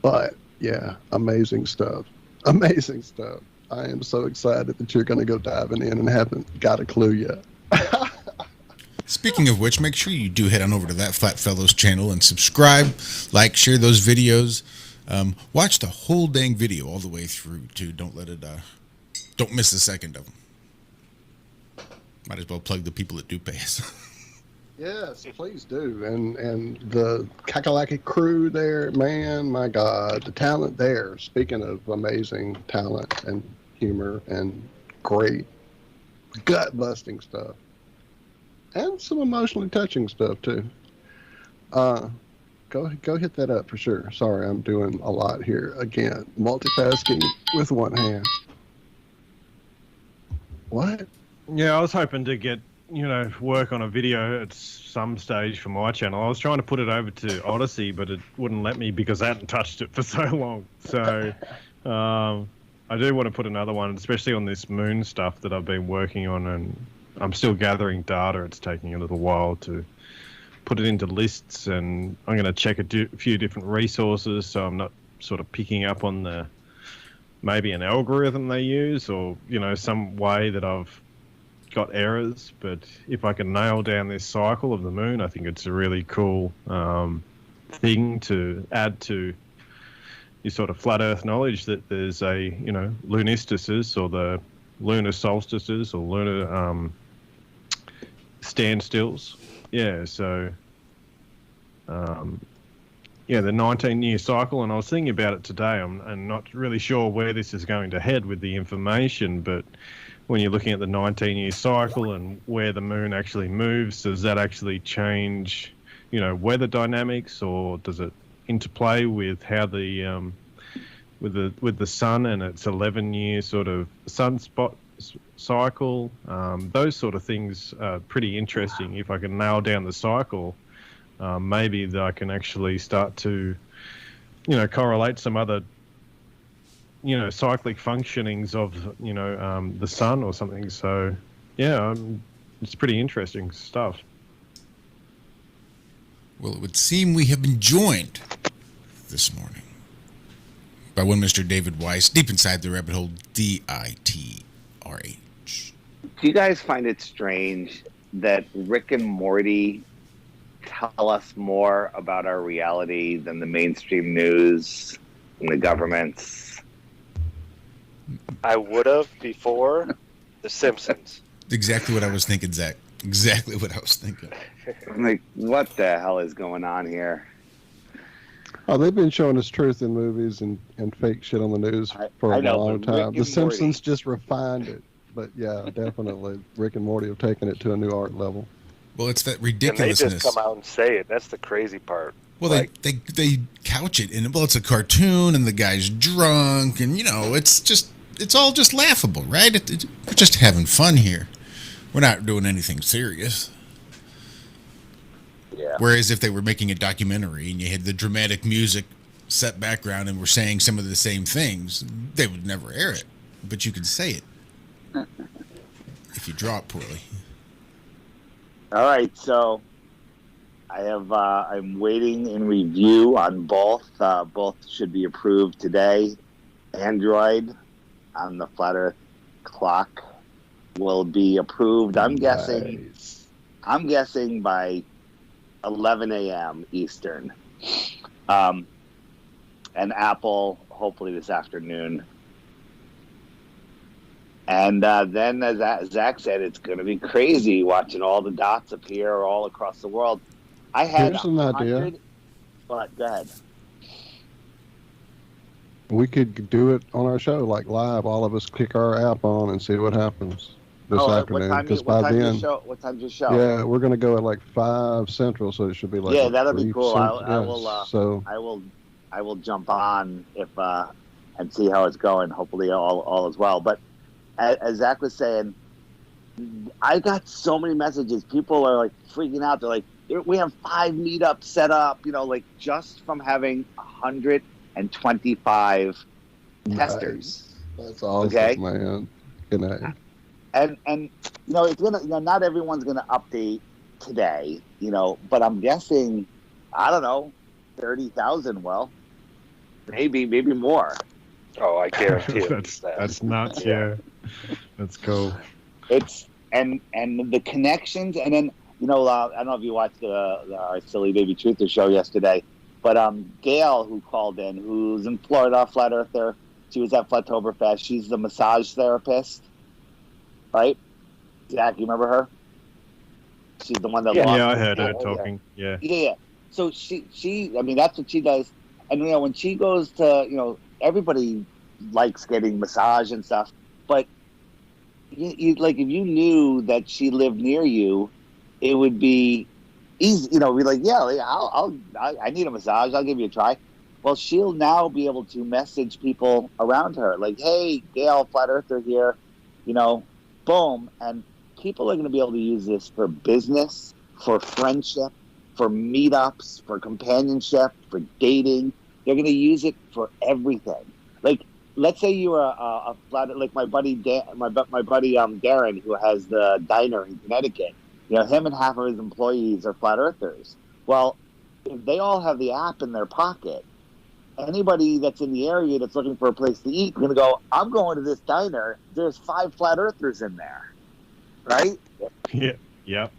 But yeah, amazing stuff. Amazing stuff. I am so excited that you're going to go diving in and haven't got a clue yet. Speaking of which, make sure you do head on over to That Flat Fellows channel and subscribe, like, share those videos. Watch the whole dang video all the way through, too. Don't miss a second of them. Might as well plug the people that do pay us. Yes, please do. And the Kakalaki crew there, man, my God, the talent there. Speaking of amazing talent and humor and great gut-busting stuff. and some emotionally touching stuff too. Go hit that up for sure. Sorry, I'm doing a lot here again, multitasking with one hand. What? Yeah, I was hoping to get, work on a video at some stage for my channel. I was trying to put it over to Odyssey, but it wouldn't let me because I hadn't touched it for so long. So I do want to put another one, especially on this moon stuff that I've been working on, and I'm still gathering data. It's taking a little while to put it into lists, and I'm going to check a few different resources so I'm not sort of picking up on maybe an algorithm they use, or some way that I've got errors. But if I can nail down this cycle of the moon, I think it's a really cool thing to add to your sort of flat Earth knowledge, that there's a lunestices, or the lunar solstices, or lunar standstills. Yeah, so the 19-year cycle, and I was thinking about it today. I'm not really sure where this is going to head with the information, but when you're looking at the 19-year cycle and where the moon actually moves, does that actually change, weather dynamics, or does it interplay with how the with the sun and its 11-year sort of sunspot cycle? Those sort of things are pretty interesting. If I can nail down the cycle, maybe that I can actually start to, correlate some other, cyclic functionings of, the sun or something. So, yeah, it's pretty interesting stuff. Well, it would seem we have been joined this morning by one Mr. David Weiss, deep inside the rabbit hole, DITRH. Do you guys find it strange that Rick and Morty tell us more about our reality than the mainstream news and the governments? I would have before The Simpsons. Exactly what I was thinking, Zach. Exactly what I was thinking. I'm like, what the hell is going on here? Oh, they've been showing us truth in movies and fake shit on the news for a long time. The Simpsons just refined it. But yeah, definitely, Rick and Morty have taken it to a new art level. Well, it's that ridiculousness. And they just come out and say it. That's the crazy part. Well, they couch it in, well, it's a cartoon and the guy's drunk, and it's all just laughable, right? We're just having fun here. We're not doing anything serious. Yeah. Whereas if they were making a documentary and you had the dramatic music set background and were saying some of the same things, they would never air it. But you could say it if you draw it poorly. All right, so I have I'm waiting in review on both. Both should be approved today. Android on the Flat Earth clock will be approved. I'm guessing by 11 a.m. Eastern. And Apple hopefully this afternoon. And then, as Zach said, it's going to be crazy watching all the dots appear all across the world. I had Here's an idea. But go ahead. We could do it on our show, like live. All of us click our app on and see what happens this afternoon. Because by then, what time's your show? Yeah, we're going to go at like 5 Central, so it should be like that'll be cool. I will jump on if and see how it's going. Hopefully, all is well. But as Zach was saying, I got so many messages. People are like freaking out. They're like, we have 5 meetups set up, like just from having 125 testers. That's awesome, okay? Man. Good night. And it's gonna, not everyone's gonna update today, but I'm guessing, I don't know, 30,000. Well, maybe more. Oh, I guarantee it. That's nuts. Yeah, that's cool. It's and the connections, and then I don't know if you watched our Silly Baby Truther show yesterday, but Gail, who called in, who's in Florida, Flat Earther, she was at Flattoberfest. She's the massage therapist, right? Zach, you remember her? She's the one that lost. Yeah, I heard her talking. Yeah. So she, I mean, that's what she does. And when she goes to, everybody likes getting massage and stuff, but you like if you knew that she lived near you, it would be easy, you know, be like, yeah, I need a massage. I'll give you a try. Well, she'll now be able to message people around her like, hey, Gail, Flat Earther here, you know, boom. And people are going to be able to use this for business, for friendship, for meetups, for companionship, for dating. They're going to use it for everything. Like, let's say you are a flat, like my buddy Darren, who has the diner in Connecticut. You know, him and half of his employees are flat earthers. Well, if they all have the app in their pocket, anybody that's in the area that's looking for a place to eat, going to go, I'm going to this diner. There's 5 flat earthers in there, right? Yeah. Yep.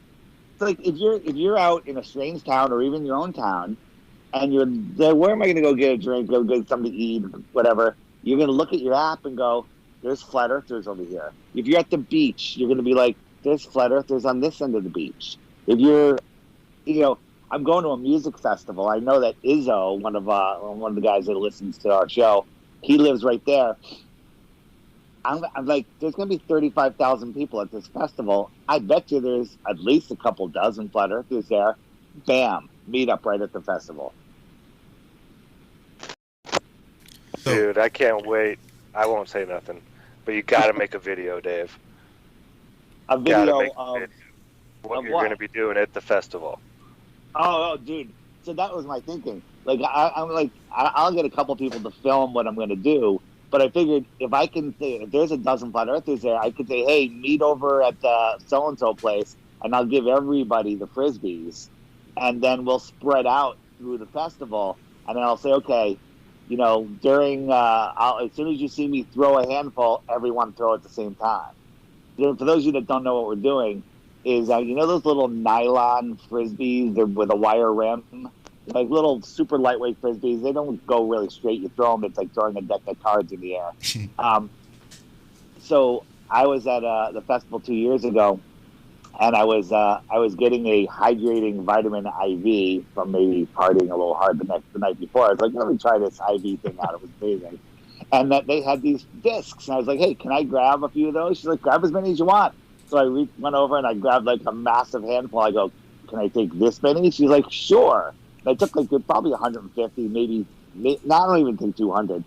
It's like if you're out in a strange town or even your own town, and you're there, where am I going to go get a drink, go get something to eat, whatever? You're going to look at your app and go, there's flat earthers over here. If you're at the beach, you're going to be like, there's flat earthers on this end of the beach. If you're, you know, I'm going to a music festival. I know that Izzo, one of the guys that listens to our show, he lives right there. I'm like, there's going to be 35,000 people at this festival. I bet you there's at least a couple dozen flat earthers there. Bam, meet up right at the festival. Dude, I can't wait. I won't say nothing, but you got to make a video, Dave. A video of what you're going to be doing at the festival. Oh, dude. So that was my thinking. Like, I'll get a couple people to film what I'm going to do. But I figured if I can say, if there's a dozen flat earthers there, I could say, hey, meet over at the so-and-so place, and I'll give everybody the Frisbees. And then we'll spread out through the festival. And then I'll say, okay, you know, during, as soon as you see me throw a handful, everyone throw at the same time. For those of you that don't know what we're doing, is, you know those little nylon Frisbees with a wire rim? Like little super lightweight Frisbees. They don't go really straight. You throw them, it's like throwing a deck of cards in the air. So I was at the festival 2 years ago, and I was getting a hydrating vitamin IV from maybe partying a little hard the night before. I was like, let me try this IV thing out. It was amazing. And that they had these discs, and I was like, hey, can I grab a few of those? She's like, grab as many as you want. So I went over and I grabbed like a massive handful. I go, can I take this many? She's like, sure. And I took like probably 150, maybe I don't even think 200.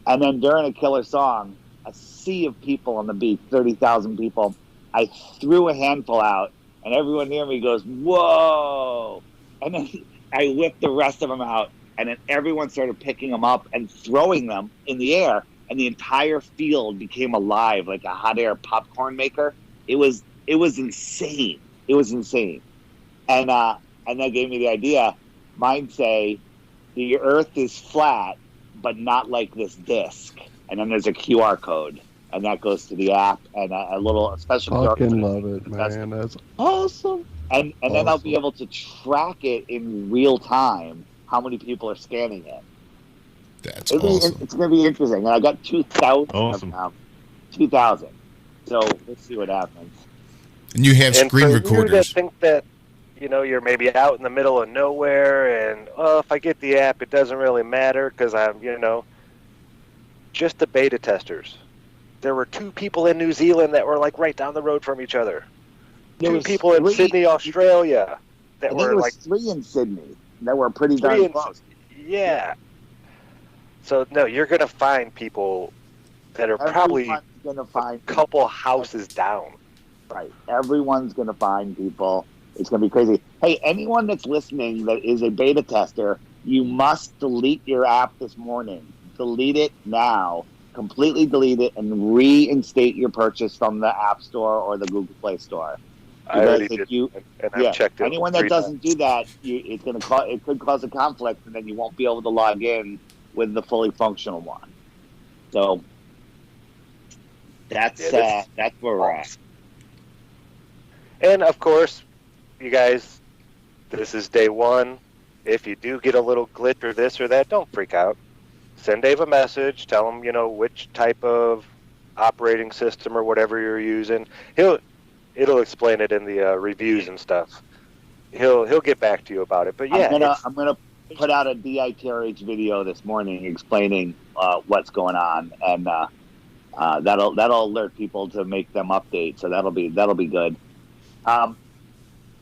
And then during a killer song, a sea of people on the beach, 30,000 people, I threw a handful out, and everyone near me goes, whoa. And then I whipped the rest of them out, and then everyone started picking them up and throwing them in the air, and the entire field became alive like a hot air popcorn maker. It was insane. It was insane. And that gave me the idea. Mine say, the earth is flat, but not like this disc. And then there's a QR code, and that goes to the app, and a special. Fucking love it, man. That's awesome. And then I'll be able to track it in real time, how many people are scanning it. That's awesome. It's going to be interesting. And I got 2,000 awesome. of them. 2,000. So we'll see what happens. And you have screen recorders. You that think that, you know, you're maybe out in the middle of nowhere, and if I get the app, it doesn't really matter because I'm, you know, just the beta testers. There were 2 people in New Zealand that were like right down the road from each other. 2 people in Sydney, Australia that were like 3 in Sydney that were pretty darn close. Yeah. So no, you're gonna find people that are probably a couple houses down. Right. Everyone's going to find people. It's going to be crazy. Hey, anyone that's listening that is a beta tester, you must delete your app this morning. Delete it now. Completely delete it and reinstate your purchase from the App Store or the Google Play Store. I already did, and I've checked it. Anyone that doesn't do that, it could cause a conflict, and then you won't be able to log in with the fully functional one. So that's where we're at. And of course, you guys, this is day 1. If you do get a little glitch or this or that, don't freak out. Send Dave a message. Tell him, you know, which type of operating system or whatever you're using. It'll explain it in the reviews and stuff. He'll get back to you about it. But yeah, I'm gonna put out a DITRH video this morning explaining what's going on, and that'll alert people to make them update. So that'll be good.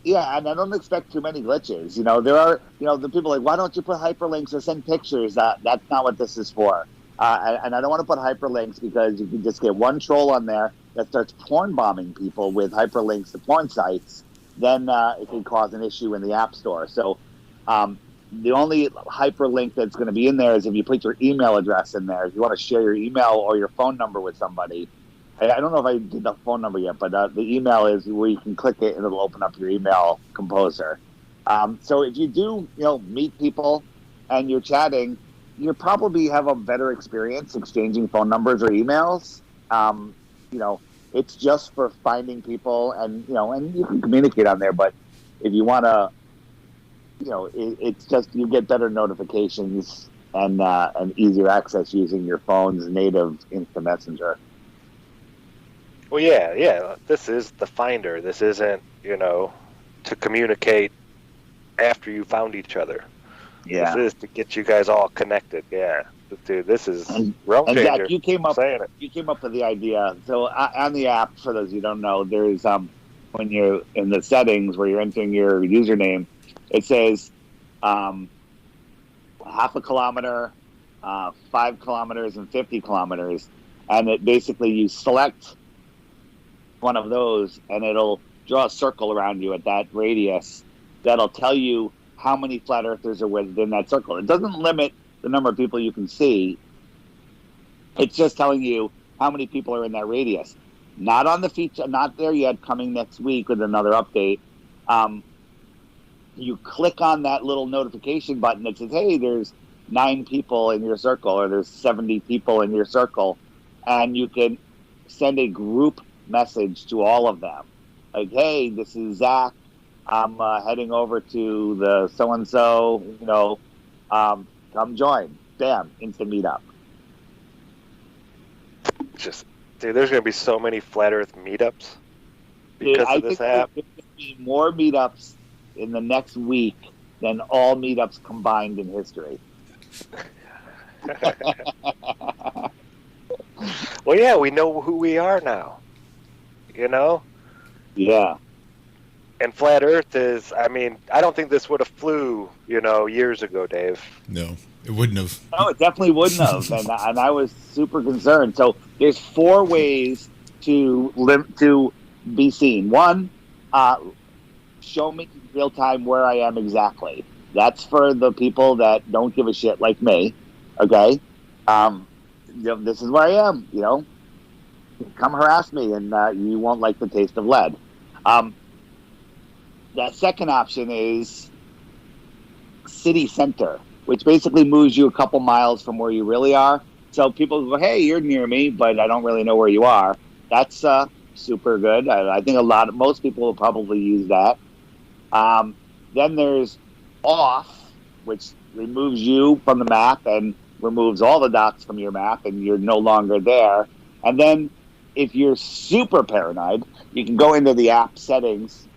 Yeah, and I don't expect too many glitches. There are, the people like, why don't you put hyperlinks or send pictures? That's not what this is for. And I don't want to put hyperlinks because you can just get one troll on there that starts porn bombing people with hyperlinks to porn sites. Then it can cause an issue in the App Store. So the only hyperlink that's going to be in there is if you put your email address in there. If you want to share your email or your phone number with somebody. I don't know if I did the phone number yet, but the email is where you can click it and it'll open up your email composer. So if you do, meet people and you're chatting, you probably have a better experience exchanging phone numbers or emails. It's just for finding people and you can communicate on there. But if you want to, it's just you get better notifications and easier access using your phone's native instant messenger. Well, yeah. This is the Finder. This isn't, to communicate after you found each other. Yeah. This is to get you guys all connected. Yeah. Dude, this is realm and changer. Zach, you came up with the idea. So on the app, for those who don't know, there's when you're in the settings where you're entering your username, it says half a kilometer, 5 kilometers, and 50 kilometers, and it basically you select one of those and it'll draw a circle around you at that radius that'll tell you how many flat earthers are within that circle. It doesn't limit the number of people you can see. It's just telling you how many people are in that radius. Not on the feature, not there yet, coming next week with another update. You click on that little notification button that says, hey, there's 9 people in your circle or there's 70 people in your circle, and you can send a group message to all of them. Like, hey, this is Zach. I'm heading over to the so-and-so, come join. Bam, instant meetup. Dude, there's going to be so many Flat Earth meetups because of this app. There's going to be more meetups in the next week than all meetups combined in history. Well, yeah, we know who we are now. Yeah. And Flat Earth is, I don't think this would have flew, years ago, Dave. No, it wouldn't have. No, it definitely wouldn't have. And I was super concerned. So there's 4 ways to be seen. 1, show me in real time where I am exactly. That's for the people that don't give a shit like me. Okay? This is where I am, Come harass me and you won't like the taste of lead. That second option is city center, which basically moves you a couple miles from where you really are. So people go, hey, you're near me, but I don't really know where you are. That's super good. I think most people will probably use that. Then there's off, which removes you from the map and removes all the dots from your map, and you're no longer there. And then if you're super paranoid, you can go into the app settings,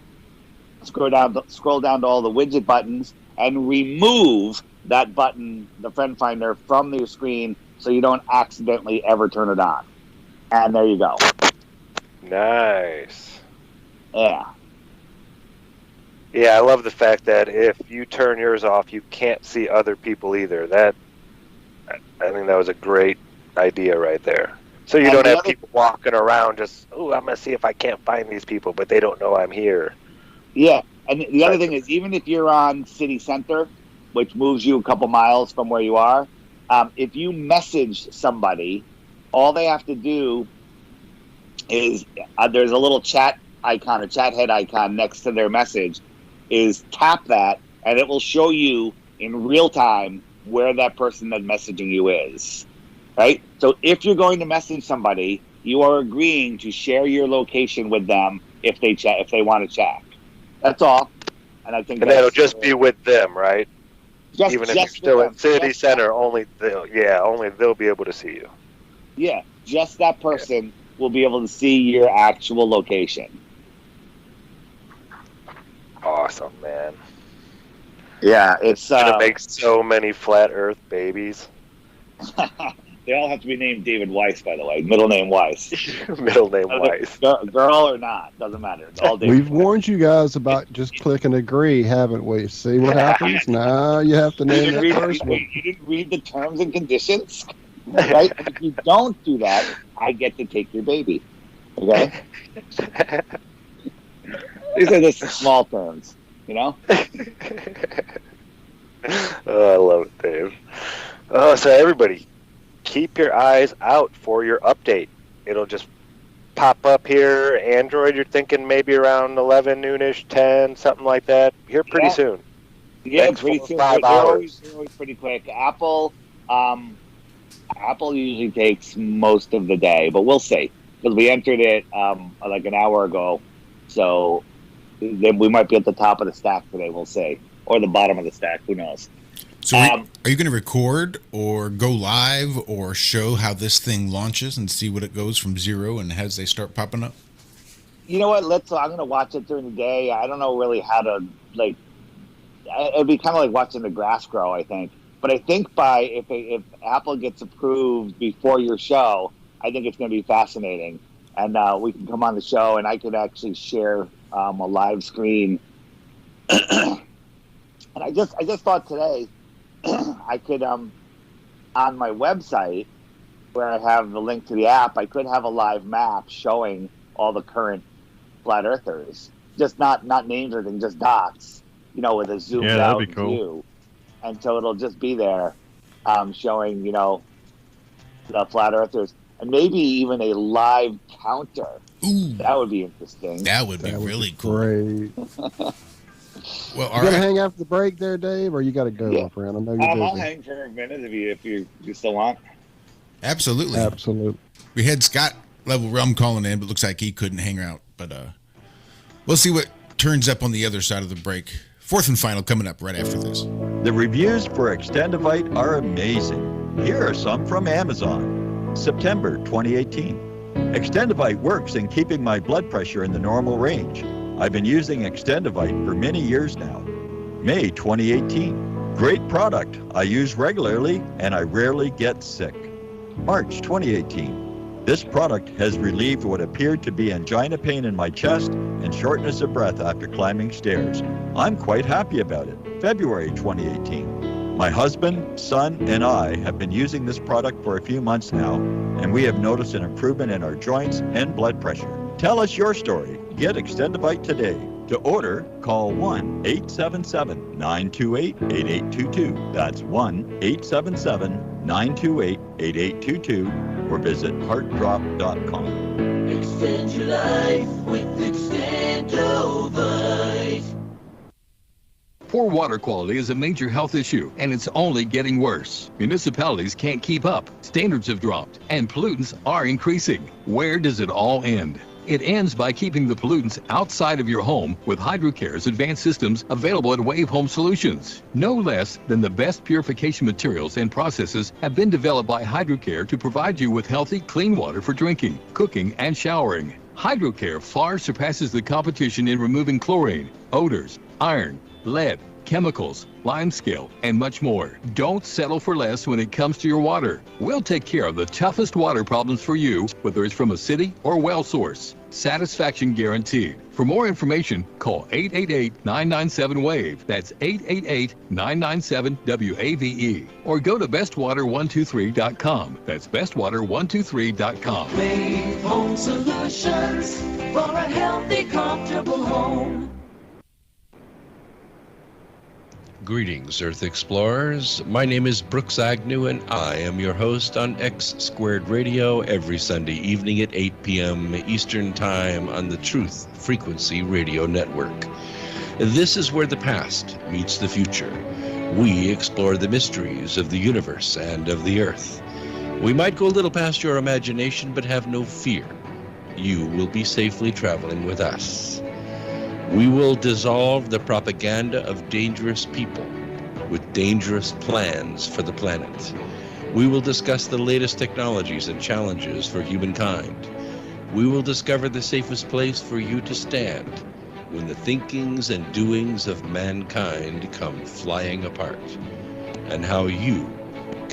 scroll down to all the widget buttons, and remove that button, the friend finder, from your screen so you don't accidentally ever turn it on. And there you go. Nice. Yeah. Yeah, I love the fact that if you turn yours off, you can't see other people either. I think that was a great idea right there. So you don't have people walking around just, I'm going to see if I can't find these people, but they don't know I'm here. Yeah, and the other thing is, even if you're on city center, which moves you a couple miles from where you are, if you message somebody, all they have to do is, there's a little chat icon, a chat head icon next to their message, is tap that, and it will show you in real time where that person that's messaging you is. Right? So if you're going to message somebody, you are agreeing to share your location with them if they want to chat. That's all. And I think that'll just be with them, right? Even if you're still in city center, only they'll be able to see you. Yeah, just that person will be able to see your actual location. Awesome, man. Yeah, it's gonna make so many Flat Earth babies. They all have to be named David Weiss, by the way. Middle name Weiss. Middle name Weiss. Girl or not, doesn't matter. It's all David We've warned you guys about just clicking agree, haven't we? See what happens? Now you have to name that first one. You didn't read the terms and conditions, right? If you don't do that, I get to take your baby. Okay? These are the small terms, you know? Oh, I love it, Dave. So everybody, keep your eyes out for your update. It'll just pop up here. Android, you're thinking maybe around 11 noonish, 10, something like that. Here pretty soon. Yeah, Next pretty 4 or soon. 5 They're hours. always pretty quick. Apple usually takes most of the day, but we'll see. Because we entered it like an hour ago. So then we might be at the top of the stack today, we'll see. Or the bottom of the stack, who knows. So are you going to record or go live or show how this thing launches and see what it goes from zero and as they start popping up? You know what? I'm going to watch it during the day. I don't know really how to, like, it'd be kind of like watching the grass grow, I think. But I think if Apple gets approved before your show, I think it's going to be fascinating. And we can come on the show and I could actually share a live screen. And I just thought today, I could, on my website, where I have the link to the app, I could have a live map showing all the current flat earthers. Just not names or anything, just dots, with a zoomed out view. And so it'll just be there showing, the flat earthers. And maybe even a live counter. Ooh. That would be interesting. That would be really cool. Great. Well, you gonna hang after the break there, Dave, or you got to go, my friend? I know you're busy. I'll hang for a minute if you still want. Absolutely. We had Scott Level Rum calling in, but looks like he couldn't hang out. But we'll see what turns up on the other side of the break. Fourth and final coming up right after this. The reviews for Extendivite are amazing. Here are some from Amazon. September 2018. Extendivite works in keeping my blood pressure in the normal range. I've been using Extendivite for many years now. May 2018. Great product. I use regularly and I rarely get sick. March 2018. This product has relieved what appeared to be angina pain in my chest and shortness of breath after climbing stairs. I'm quite happy about it. February 2018. My husband, son, and I have been using this product for a few months now, and we have noticed an improvement in our joints and blood pressure. Tell us your story. Get Extendivite today. To order, call 1-877-928-8822. That's 1-877-928-8822 or visit heartdrop.com. Extend your life with Extendivite. Poor water quality is a major health issue, and it's only getting worse. Municipalities can't keep up, standards have dropped, and pollutants are increasing. Where does it all end? It ends by keeping the pollutants outside of your home with HydroCare's advanced systems available at Wave Home Solutions. No less than the best purification materials and processes have been developed by HydroCare to provide you with healthy, clean water for drinking, cooking, and showering. HydroCare far surpasses the competition in removing chlorine, odors, iron, lead, chemicals, limescale, and much more. Don't settle for less when it comes to your water. We'll take care of the toughest water problems for you, whether it's from a city or well source. Satisfaction guaranteed. For more information, call 888-997-WAVE. That's 888-997-WAVE. Or go to bestwater123.com. That's bestwater123.com. Wave Home Solutions for a healthy, comfortable home. Greetings, Earth Explorers. My name is Brooks Agnew, and I am your host on X Squared Radio every Sunday evening at 8 p.m. Eastern Time on the Truth Frequency Radio Network. This is where the past meets the future. We explore the mysteries of the universe and of the Earth. We might go a little past your imagination, but have no fear. You will be safely traveling with us. We will dissolve the propaganda of dangerous people with dangerous plans for the planet. We will discuss the latest technologies and challenges for humankind. We will discover the safest place for you to stand when the thinkings and doings of mankind come flying apart, and how you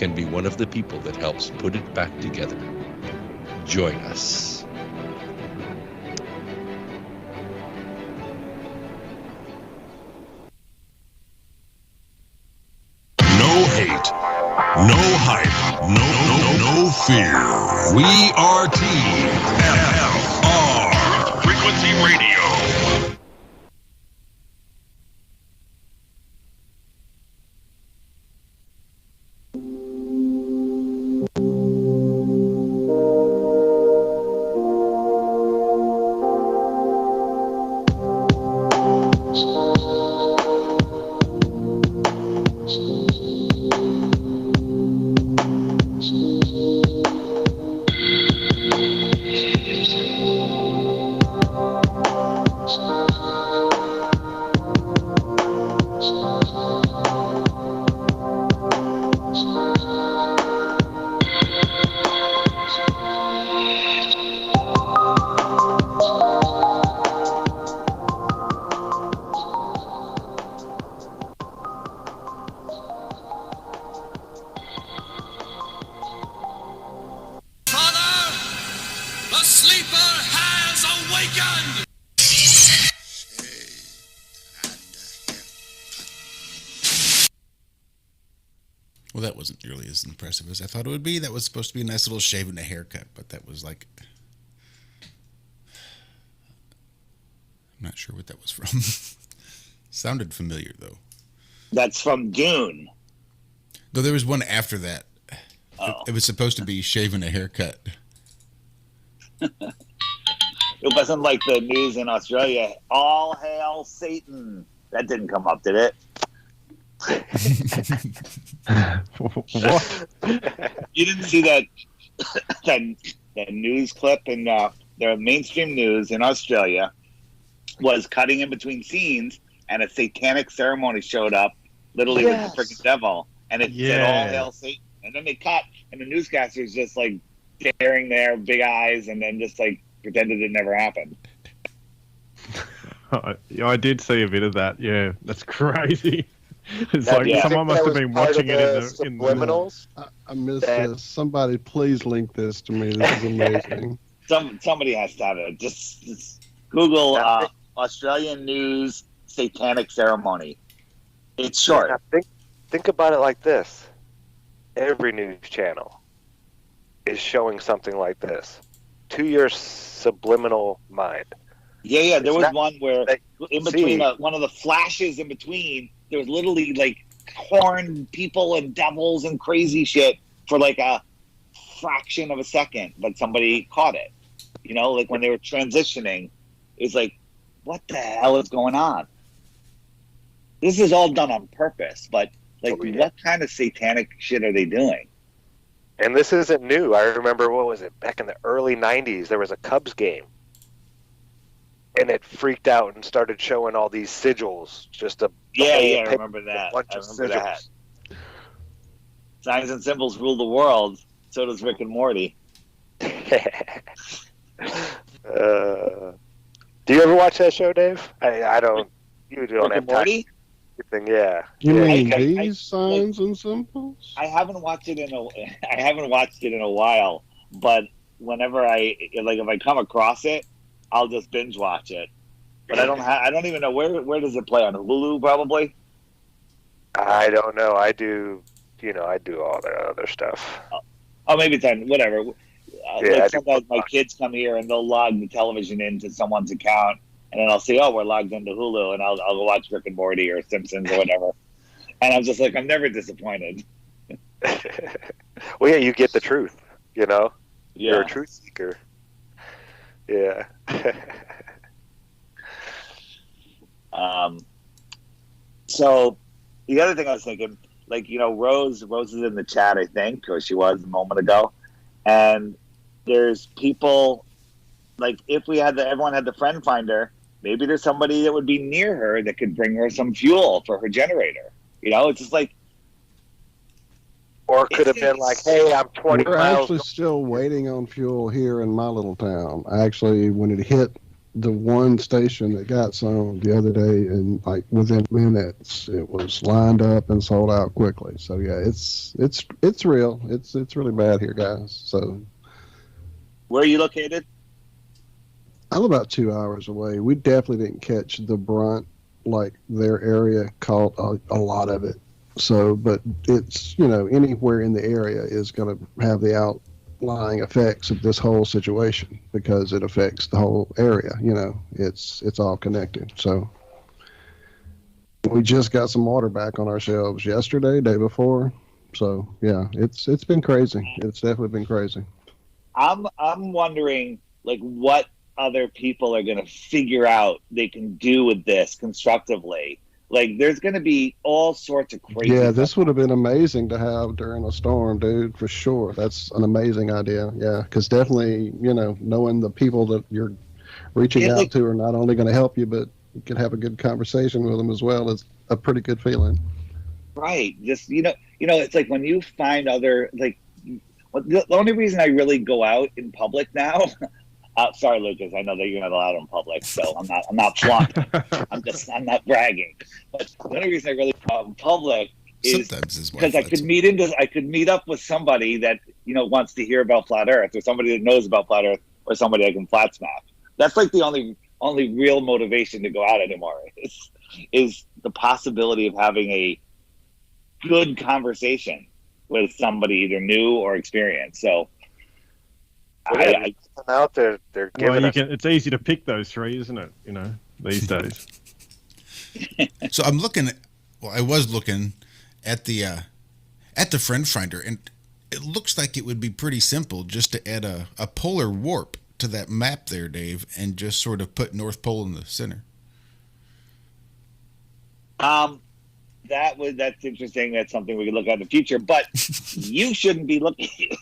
can be one of the people that helps put it back together. Join us. No hate, no hype, no fear. We are TFR. Frequency Radio. The sleeper has awakened! Well, that wasn't nearly as impressive as I thought it would be. That was supposed to be a nice little shave and a haircut, but that was like... I'm not sure what that was from. Sounded familiar, though. That's from Dune. No, there was one after that. Oh. It was supposed to be shave and a haircut. It wasn't like the news in Australia. All hail Satan. That didn't come up, did it? What? You didn't see that that news clip in their mainstream news in Australia was cutting in between scenes, and a satanic ceremony showed up, literally with the freaking devil, and it said all hail Satan. And then they cut, and the newscasters just like staring there, big eyes, and then just like pretended it never happened. I did see a bit of that. Yeah, that's crazy. It's Now, like do you someone think must that have been was part watching of it the in the subliminals. I missed this. Somebody please link this to me. This is amazing. Somebody has to have it. Just Google Australian news satanic ceremony. It's short. Now, think about it like this. Every news channel is showing something like this to your subliminal mind. Yeah. There was one where in between one of the flashes in between, there was literally like horned people and devils and crazy shit for like a fraction of a second, but somebody caught it. You know, like when they were transitioning, it's like, what the hell is going on? This is all done on purpose, but like, what kind of satanic shit are they doing? And this isn't new. I remember, what was it, back in the early 90s, there was a Cubs game. And it freaked out and started showing all these sigils. I remember that. I remember that. Signs and symbols rule the world. So does Rick and Morty. Do you ever watch that show, Dave? I don't. You don't Rick have and Morty? Time. Yeah. You mean these signs and symbols? I haven't watched it in a while. But whenever if I come across it, I'll just binge watch it. But I don't even know where does it play on Hulu probably. I don't know. I do all the other stuff. Oh, maybe it's on whatever. Sometimes my kids come here and they'll log the television into someone's account, and then I'll see, we're logged into Hulu, and I'll go watch Rick and Morty or Simpsons or whatever. And I'm just like, I'm never disappointed. Well, yeah, you get the truth. You know, Yeah. You're a truth seeker. Yeah. So the other thing I was thinking, Rose is in the chat, I think, or she was a moment ago, and there's people if everyone had the friend finder, maybe there's somebody that would be near her that could bring her some fuel for her generator. It's just like, or it could have been like, hey, I'm 20 We're miles. actually still waiting on fuel here in my little town. Actually, when it hit the one station that got some the other day, and like within minutes, it was lined up and sold out quickly. So yeah, it's real. It's really bad here, guys. So Where are you located? I'm about 2 hours away. We definitely didn't catch the brunt, like their area caught a lot of it. So, but it's, anywhere in the area is going to have the outlying effects of this whole situation because it affects the whole area. It's all connected. So we just got some water back on our shelves yesterday, day before. So yeah, it's been crazy. It's definitely been crazy. I'm wondering, like, what other people are going to figure out they can do with this constructively. Like, there's going to be all sorts of crazy Yeah, stuff. this would have been amazing to have during a storm, dude, for sure. That's an amazing idea. Yeah, because definitely, knowing the people that you're reaching out to are not only going to help you, but you can have a good conversation with them as well is a pretty good feeling. Right. Just, it's like when you find other, like, the only reason I really go out in public now, sorry, Lucas, I know that you're not allowed in public, so I'm not flaunting. I'm not bragging. But the only reason I really go out in public is because I could meet up with somebody that, wants to hear about flat Earth, or somebody that knows about flat Earth, or somebody I can flat smack. That's like the only real motivation to go out anymore is the possibility of having a good conversation with somebody either new or experienced. So I out there, they're giving it's easy to pick those three, isn't it? These days. So I was looking at the friend finder, and it looks like it would be pretty simple just to add a polar warp to that map there, Dave, and just sort of put North Pole in the center. That's interesting. That's something we can look at in the future, but you shouldn't be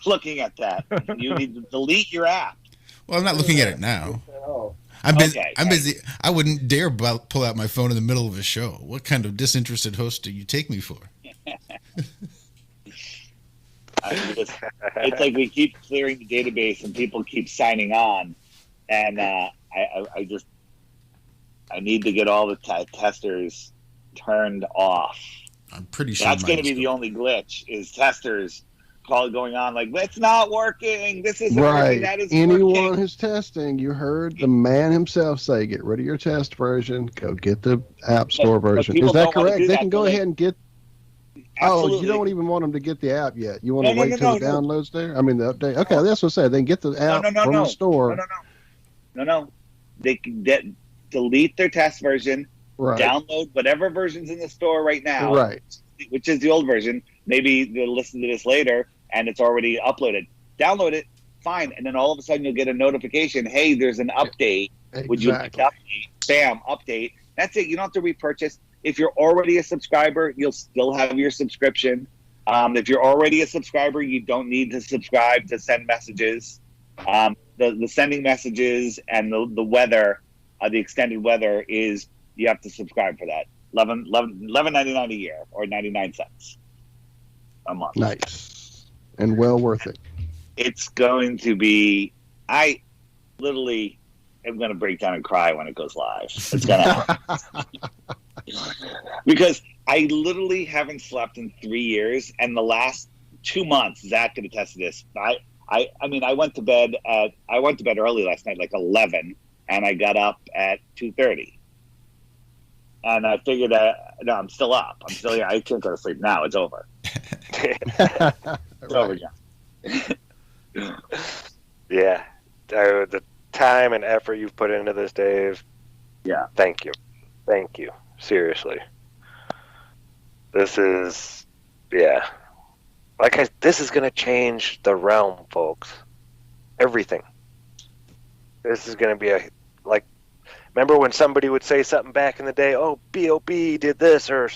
looking at that. You need to delete your app. Well, I'm not looking at it now. I'm busy. I wouldn't dare pull out my phone in the middle of a show. What kind of disinterested host do you take me for? It's like we keep clearing the database and people keep signing on, and I need to get all the testers turned off. I'm pretty sure that's going to be the only glitch is testers going on like, it's not working, this isn't working, that isn't Anyone working. who's testing, you heard the man himself say, get rid of your test version, go get the app store version. Is that correct? They can go ahead and get Absolutely. Oh, you don't even want them to get the app yet. You want to wait till the download's there? I mean, the update. Okay, that's what I said. They can get the app from the store. No. They can delete their test version, download whatever version's in the store right now, which is the old version. Maybe they'll listen to this later and it's already uploaded. Download it, fine. And then all of a sudden you'll get a notification, hey, there's an update. Exactly. Would you like to update? Bam, update. That's it. You don't have to repurchase. If you're already a subscriber, you'll still have your subscription. If you're already a subscriber, you don't need to subscribe to send messages. The sending messages and the weather, the extended weather is you have to subscribe for that. $11.99 a year or 99 cents a month. Nice. And well worth it. It's going to be, I literally am going to break down and cry when it goes live. It's going to because I literally haven't slept in 3 years, and the last 2 months, Zach could attest to this. I mean, I went to bed early last night, like 11, and I got up at 2:30. And I figured no, I'm still up. I'm still here. I can't go to sleep now. It's over. It's over, John. Yeah. The time and effort you've put into this, Dave. Yeah. Thank you. Thank you. Seriously. This is, this is going to change the realm, folks. Everything. This is going to be remember when somebody would say something back in the day, oh, B.O.B. did this, or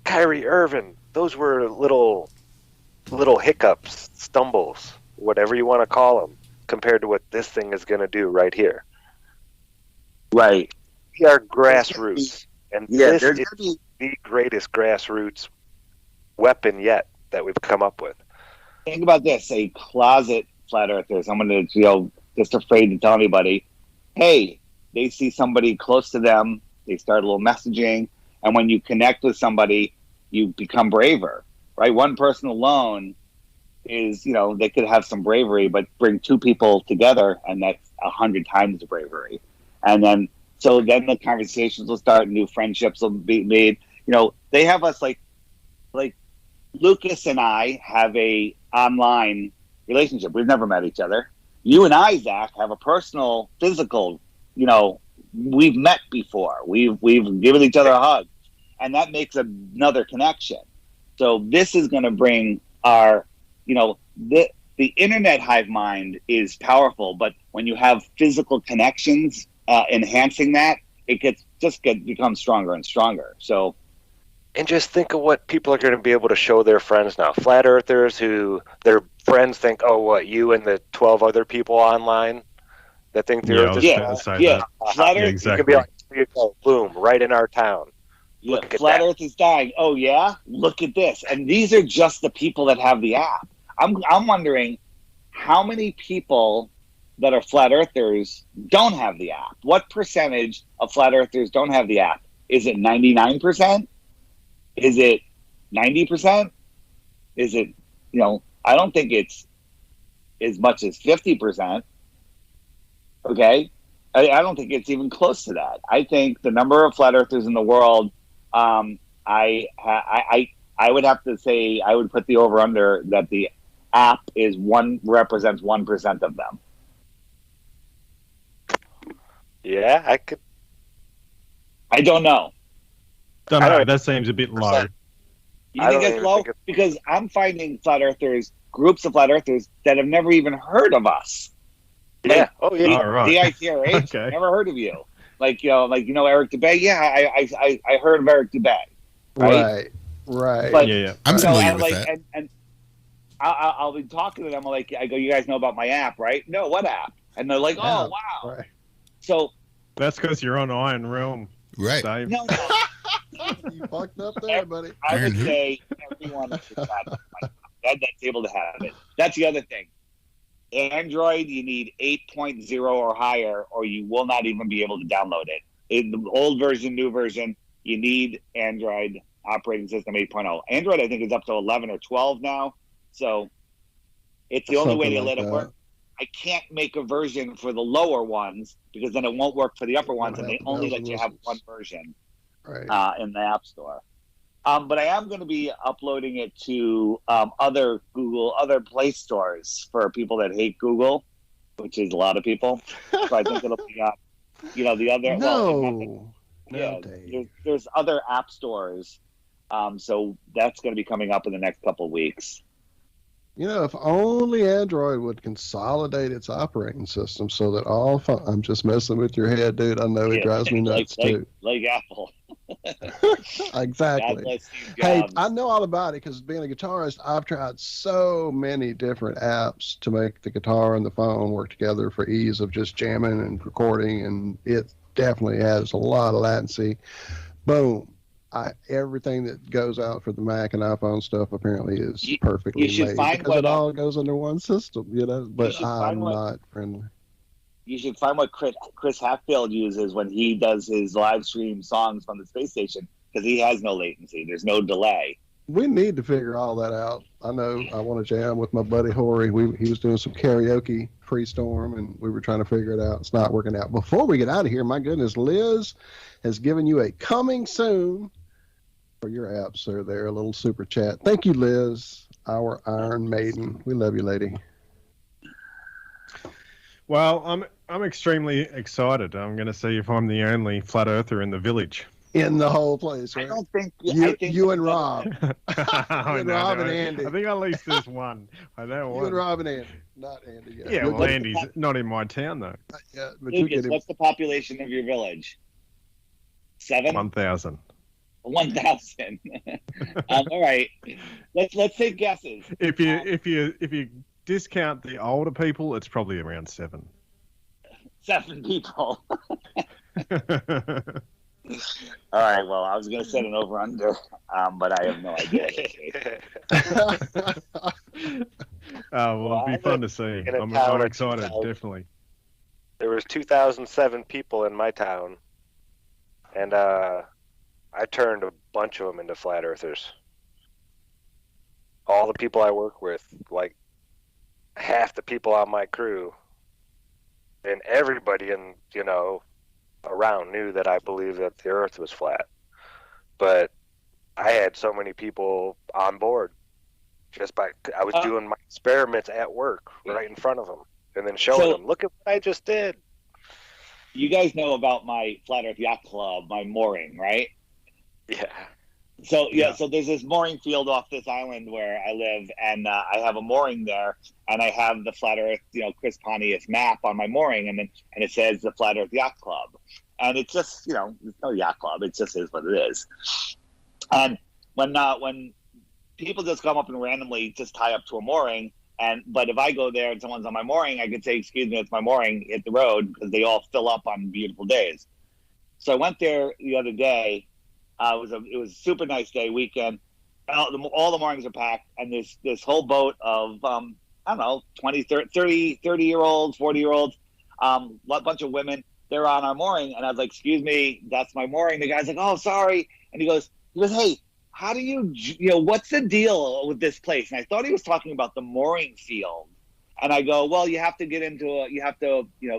Kyrie Irving. Those were little hiccups, stumbles, whatever you want to call them, compared to what this thing is going to do right here. Right. We are grassroots. And this is the greatest grassroots weapon yet that we've come up with. Think about this: a closet flat earther, someone that's just afraid to tell anybody, "Hey, they see somebody close to them, they start a little messaging, and when you connect with somebody, you become braver, right? One person alone is, they could have some bravery, but bring two people together, and that's 100 times the bravery. And then, so then the conversations will start, new friendships will be made. They have us like Lucas and I have a online relationship. We've never met each other. You and I, Zach, have a personal, physical, we've met before. We've given each other a hug, and that makes another connection. So this is going to bring our, the internet hive mind is powerful, but when you have physical connections enhancing that, it becomes stronger and stronger. So, and just think of what people are going to be able to show their friends now. Flat earthers who their friends think, oh, what, you and the 12 other people online that think the earth is flat. Flat Earth, exactly. You can be like, here you go, boom, right in our town. Look, flat Earth is dying. Oh yeah, look at this. And these are just the people that have the app. I'm wondering how many people that are flat earthers don't have the app. What percentage of flat earthers don't have the app? Is it 99%? Is it 90%? Is it, I don't think it's as much as 50%. Okay? I don't think it's even close to that. I think the number of flat earthers in the world, I would have to say I would put the over under that the app represents 1% of them. Yeah, I could. I don't know. Don't know. That seems a bit low. You think it's low? Because I'm finding flat earthers, groups of flat earthers that have never even heard of us. Yeah. Oh yeah. All right. DITRH, okay. Never heard of you. Like Eric Dubay. Yeah, I heard of Eric Dubay. Right. But, yeah. I'm familiar with that. And I'll be talking to them. I go, you guys know about my app, right? No, what app? And they're like, oh wow. Right. So that's because you're on Iron Realm, right? Dave. No. You fucked up there, buddy. I would say everyone that's able to have it. That's the other thing. Android, you need 8.0 or higher, or you will not even be able to download it. In the old version, new version, you need Android operating system 8.0. Android, I think, is up to 11 or 12 now. So it's the only way to let it work. I can't make a version for the lower ones because then it won't work for the upper ones, and they only let you have one version in the App Store. But I am going to be uploading it to other Play stores for people that hate Google, which is a lot of people. So I think it'll be up. The other there's other app stores. So that's going to be coming up in the next couple of weeks. If only Android would consolidate its operating system so that all I'm just messing with your head, dude. I know it drives me nuts too. Like Apple. Exactly. Hey, I know all about it because being a guitarist, I've tried so many different apps to make the guitar and the phone work together for ease of just jamming and recording, and it definitely has a lot of latency. Boom. Everything that goes out for the Mac and iPhone stuff apparently is perfectly made because it all goes under one system, but I'm not friendly. You should find what Chris Hatfield uses when he does his live stream songs from the space station because he has no latency. There's no delay. We need to figure all that out. I know I want to jam with my buddy Horry. He was doing some karaoke pre-storm, and we were trying to figure it out. It's not working out. Before we get out of here, my goodness, Liz has given you a coming soon for your apps, sir. There, a little super chat. Thank you, Liz, our Iron Maiden. We love you, lady. Well, I'm extremely excited. I'm going to see if I'm the only flat earther in the village. In the whole place, right? I don't think you and Rob. Rob and Andy. I think at least there's one. I know one. You and Rob and Andy, not Andy. Yeah, well, Andy's not in my town though. Yeah, but Lucas, what's the population of your village? 7? 1,000. 1,000. All right. Let's take guesses. If you discount the older people, it's probably around 7. 7 people. All right. Well, I was going to set an over under, but I have no idea. Well, it'll be fun to see. I'm excited, definitely. there was 2007 people in my town, and I turned a bunch of them into flat earthers. All the people I work with, like half the people on my crew, and everybody in, around knew that I believed that the earth was flat. But I had so many people on board just by, I was doing my experiments at work right in front of them and then showing them, look at what I just did. You guys know about my Flat Earth Yacht Club, my mooring, right? Yeah. So so there's this mooring field off this island where I live, and I have a mooring there, and I have the Flat Earth, Chris Pontius map on my mooring, and it says the Flat Earth Yacht Club, and it's just it's no yacht club, it just is what it is. And when people just come up and randomly just tie up to a mooring, but if I go there and someone's on my mooring, I can say, "Excuse me, it's my mooring, hit the road," because they all fill up on beautiful days. So I went there the other day. It was a super nice day, weekend. All the moorings are packed, and this whole boat of I don't know, 20, 30-year-olds, 40-year-olds, bunch of women. They're on our mooring, and I was like, "Excuse me, that's my mooring." The guy's like, "Oh, sorry," and he goes, "Hey, how do you what's the deal with this place?" And I thought he was talking about the mooring field, and I go, "Well, you have to get into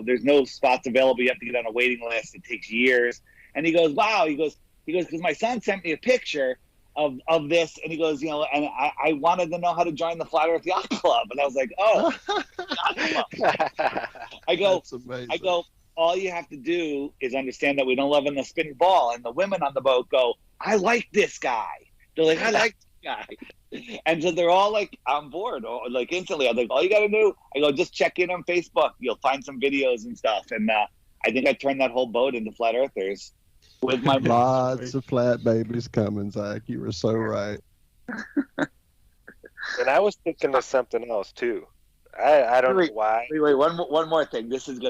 there's no spots available. You have to get on a waiting list. It takes years." And he goes, "Wow," he goes, because my son sent me a picture of this, and he goes, and I wanted to know how to join the Flat Earth Yacht Club, and I was like, "Oh, yacht club." I go, "All you have to do is understand that we don't live in the spinning ball." And the women on the boat go, "I like this guy." They're like, "I like this guy," and so they're all like on board, or like instantly. I'm like, "All you got to do," I go, "just check in on Facebook. You'll find some videos and stuff." And I think I turned that whole boat into flat earthers. With my lots of flat babies coming, Zach. You were so right. And I was thinking of something else too. I don't know why. Wait, one more thing. This is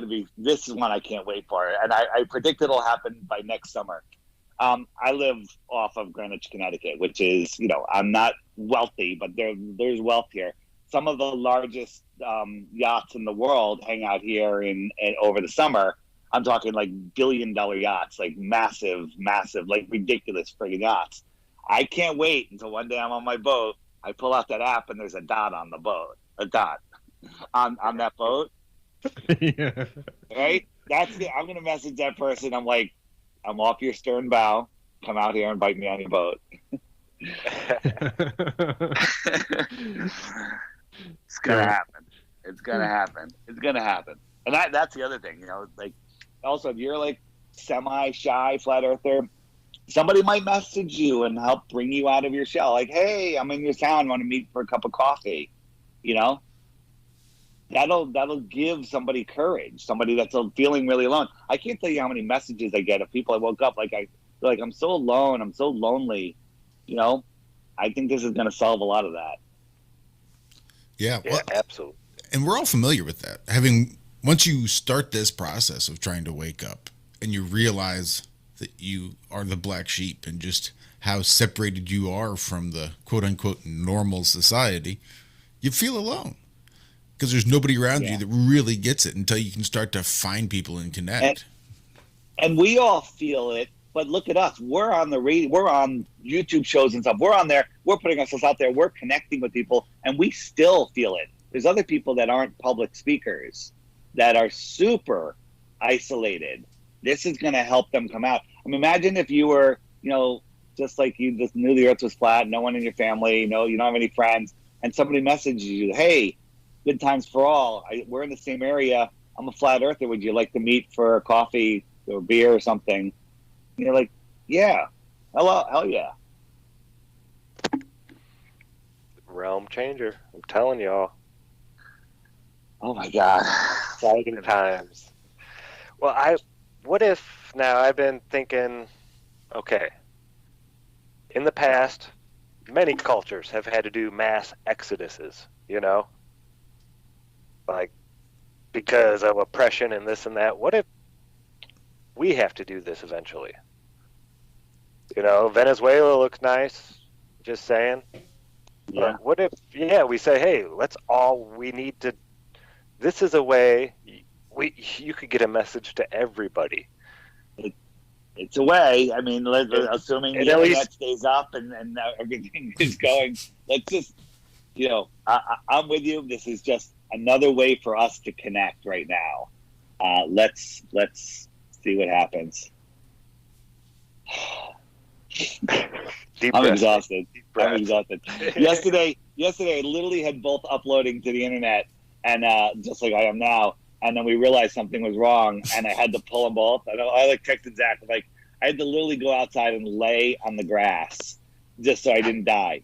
one I can't wait for, and I predict it'll happen by next summer. I live off of Greenwich, Connecticut, which is, I'm not wealthy, but there's wealth here. Some of the largest yachts in the world hang out here in over the summer. I'm talking like billion-dollar yachts, like massive, like ridiculous friggin' yachts. I can't wait until one day I'm on my boat. I pull out that app and there's a dot on the boat, on that boat. Yeah. Right? I'm gonna message that person. I'm like, "I'm off your stern bow. Come out here and bite me on your boat." It's gonna happen. It's gonna happen. It's gonna happen. And that's the other thing, like. Also, if you're like semi-shy flat earther, somebody might message you and help bring you out of your shell. Like, "Hey, I'm in your town, want to meet for a cup of coffee?" That'll give somebody courage. Somebody that's feeling really alone. I can't tell you how many messages I get of people I woke up they're like, "I'm so alone. I'm so lonely." I think this is going to solve a lot of that. Yeah, well, absolutely. And we're all familiar with that. Once you start this process of trying to wake up and you realize that you are the black sheep and just how separated you are from the quote unquote normal society, you feel alone because there's nobody around you that really gets it until you can start to find people and connect. And we all feel it, but look at us. We're on the radio, we're on YouTube shows and stuff. We're on there, we're putting ourselves out there, we're connecting with people, and we still feel it. There's other people that aren't public speakers that are super isolated. This is going to help them come out. I mean, imagine if you were, just like you just knew the earth was flat, no one in your family, you don't have any friends, and somebody messages you, "Hey, good times for all. We're in the same area. I'm a flat earther. Would you like to meet for a coffee or beer or something?" You're like, "Yeah, hell yeah." Realm changer. I'm telling y'all. Oh my God. Exciting times. Well, what if now I've been thinking, okay, in the past, many cultures have had to do mass exoduses, like because of oppression and this and that. What if we have to do this eventually? Venezuela looks nice, just saying. Yeah. But what if, we say, hey, we need to, this is a way, you could get a message to everybody. It's a way. I mean, assuming the at internet least stays up and everything is going, let's just, I'm with you. This is just another way for us to connect right now. Let's see what happens. I'm exhausted. Yesterday, I literally had both uploading to the internet and just like I am now. And then we realized something was wrong, and I had to pull them both. I texted Zach, like, I had to literally go outside and lay on the grass just so I didn't die.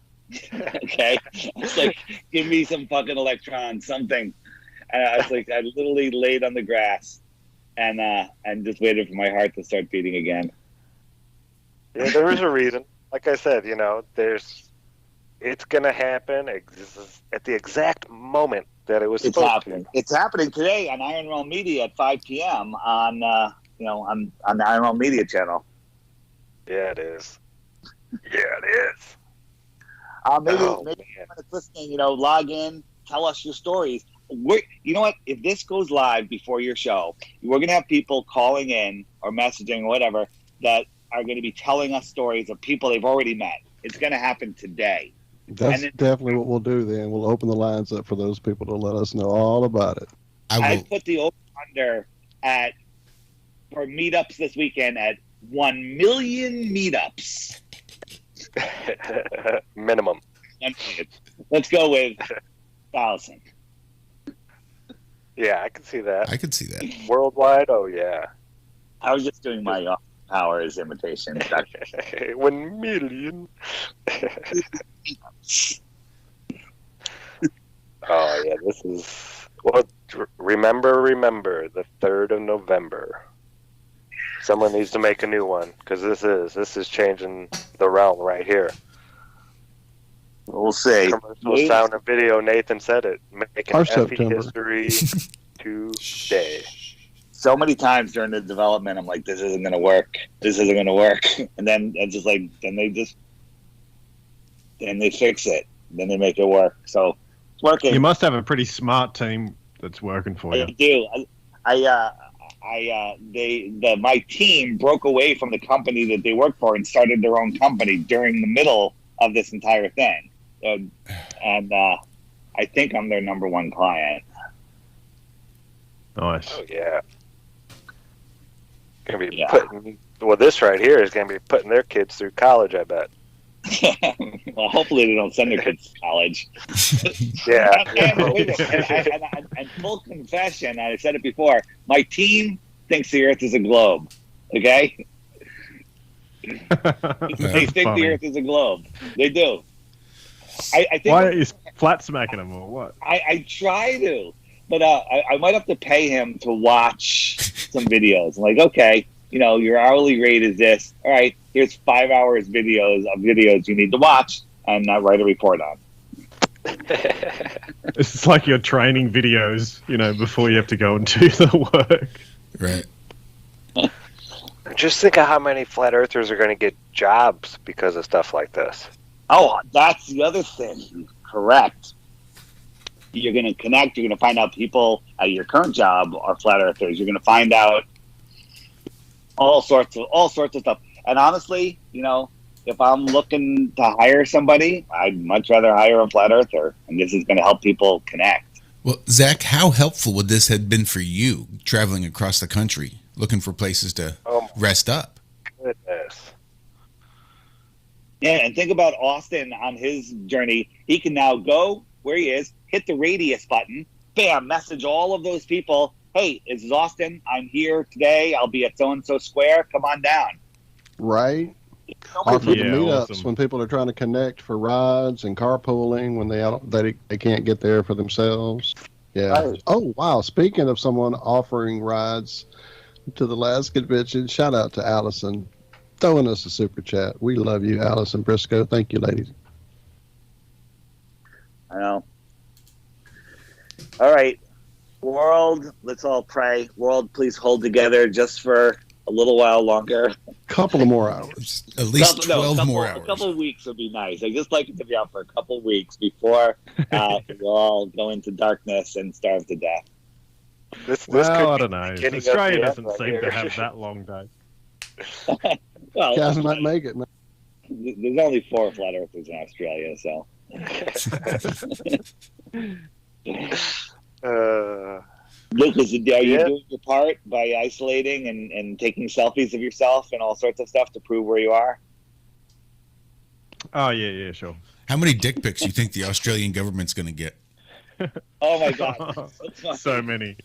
Okay? It's like, give me some fucking electrons, something. And I was like, I literally laid on the grass and just waited for my heart to start beating again. Yeah, there was a reason. Like I said, it's going to happen at the exact moment that it was supposed to. It's happening today on Iron Realm Media at 5 p.m. on the Iron Realm Media channel. Yeah, it is. Yeah, it is. Maybe when it's listening, log in, tell us your stories. You know what? If this goes live before your show, we're going to have people calling in or messaging or whatever that are going to be telling us stories of people they've already met. It's going to happen today. That's definitely what we'll do then. We'll open the lines up for those people to let us know all about it. I put the over-under for meetups this weekend at 1 million meetups. Minimum. Let's go with 1,000. Yeah, I can see that. I could see that. Worldwide, oh yeah. I was just doing my Powers imitation. 1 million. Oh yeah, this is remember the 3rd of November. Someone needs to make a new one because this is changing the realm right here. We'll see. Commercial sound and video. Nathan said it. Making Our Effie September. history today. So many times during the development, I'm like, this isn't going to work. This isn't going to work. And then it's just like, then they fix it. Then they make it work. So it's working. You must have a pretty smart team that's working for you. I do. My team broke away from the company that they worked for and started their own company during the middle of this entire thing. And I think I'm their number one client. Nice. Oh yeah. Gonna be putting this right here is gonna be putting their kids through college, I bet. Well, hopefully they don't send their kids to college. Yeah. And full confession, I said it before, my team thinks the Earth is a globe. Okay? They think the Earth is a globe. They do. I think. Why are you flat smacking them or what? I try to. But I might have to pay him to watch some videos. I'm like, okay, your hourly rate is this. All right, here's 5 hours videos you need to watch and write a report on. It's like you're training videos, before you have to go and do the work. Right. Just think of how many flat earthers are going to get jobs because of stuff like this. Oh, that's the other thing. Correct. You're going to connect. You're going to find out people at your current job are flat earthers. You're going to find out all sorts of stuff. And honestly, if I'm looking to hire somebody, I'd much rather hire a flat earther. And this is going to help people connect. Well, Zach, how helpful would this have been for you traveling across the country, looking for places to rest up? Goodness. Yeah, and think about Austin on his journey. He can now go where he is, hit the radius button, bam, message all of those people, hey, this is Austin, I'm here today, I'll be at so-and-so square, come on down. Right. Or for the meetups when people are trying to connect for rides and carpooling when they can't get there for themselves. Yeah. Right. Oh, wow. Speaking of someone offering rides to the last convention, shout out to Allison throwing us a super chat. We love you, Allison Briscoe. Thank you, ladies. I know. All right. World, let's all pray. World, please hold together just for a little while longer. Couple of more hours. At least 12 more hours. A couple of weeks would be nice. I just like it to be out for a couple of weeks before we'll all go into darkness and starve to death. This Well, I could don't be the know. beginning of Australia the doesn't end seem right to here. have that long day. Well, Guys might make it, man. there's only 4 flat earthers in Australia, so. Lucas, are you doing your part by isolating and taking selfies of yourself and all sorts of stuff to prove where you are? Oh, yeah, sure. How many dick pics you think the Australian government's going to get? Oh my God, so many.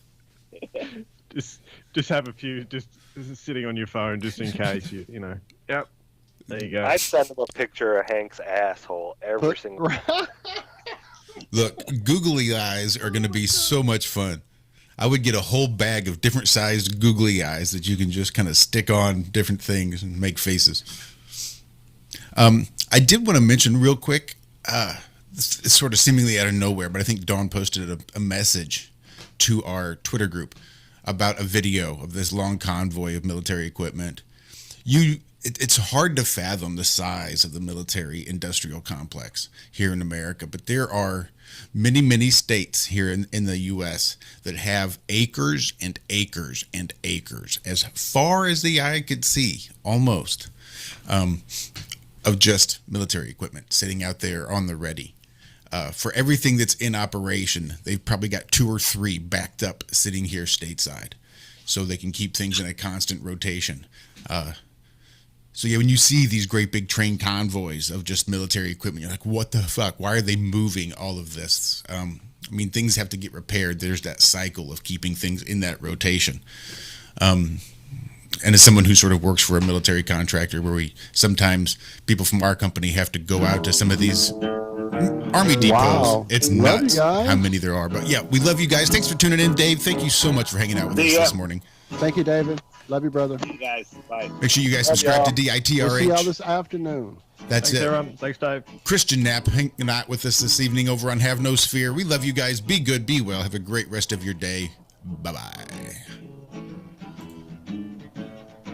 Just have a few just sitting on your phone just in case you know. Yep. There you go. I'd send them a picture of Hank's asshole every single time. Look, googly eyes are going to be so much fun. I would get a whole bag of different sized googly eyes that you can just kind of stick on different things and make faces. I did want to mention real quick, it's sort of seemingly out of nowhere, but I think Dawn posted a message to our Twitter group about a video of this long convoy of military equipment. It's hard to fathom the size of the military industrial complex here in America, but there are many, many states here in the U.S. that have acres and acres and acres, as far as the eye could see, almost, of just military equipment sitting out there on the ready. For everything that's in operation, they've probably got 2 or 3 backed up sitting here stateside, so they can keep things in a constant rotation. So yeah, when you see these great big train convoys of just military equipment, you're like, what the fuck? Why are they moving all of this? I mean, things have to get repaired. There's that cycle of keeping things in that rotation. And as someone who sort of works for a military contractor, where sometimes people from our company have to go out to some of these Army depots. Wow. It's Love nuts you guys. how many there are. But yeah, we love you guys. Thanks for tuning in, Dave. Thank you so much for hanging out with us this morning. Thank you, David. Love you, brother. You guys, bye. Make sure you guys subscribe to DITRH. We'll see y'all this afternoon. That's Thanks, it. everyone. Thanks, Dave. Christian Knapp hanging out with us this evening over on Have No Sphere. We love you guys. Be good, be well. Have a great rest of your day. Bye-bye.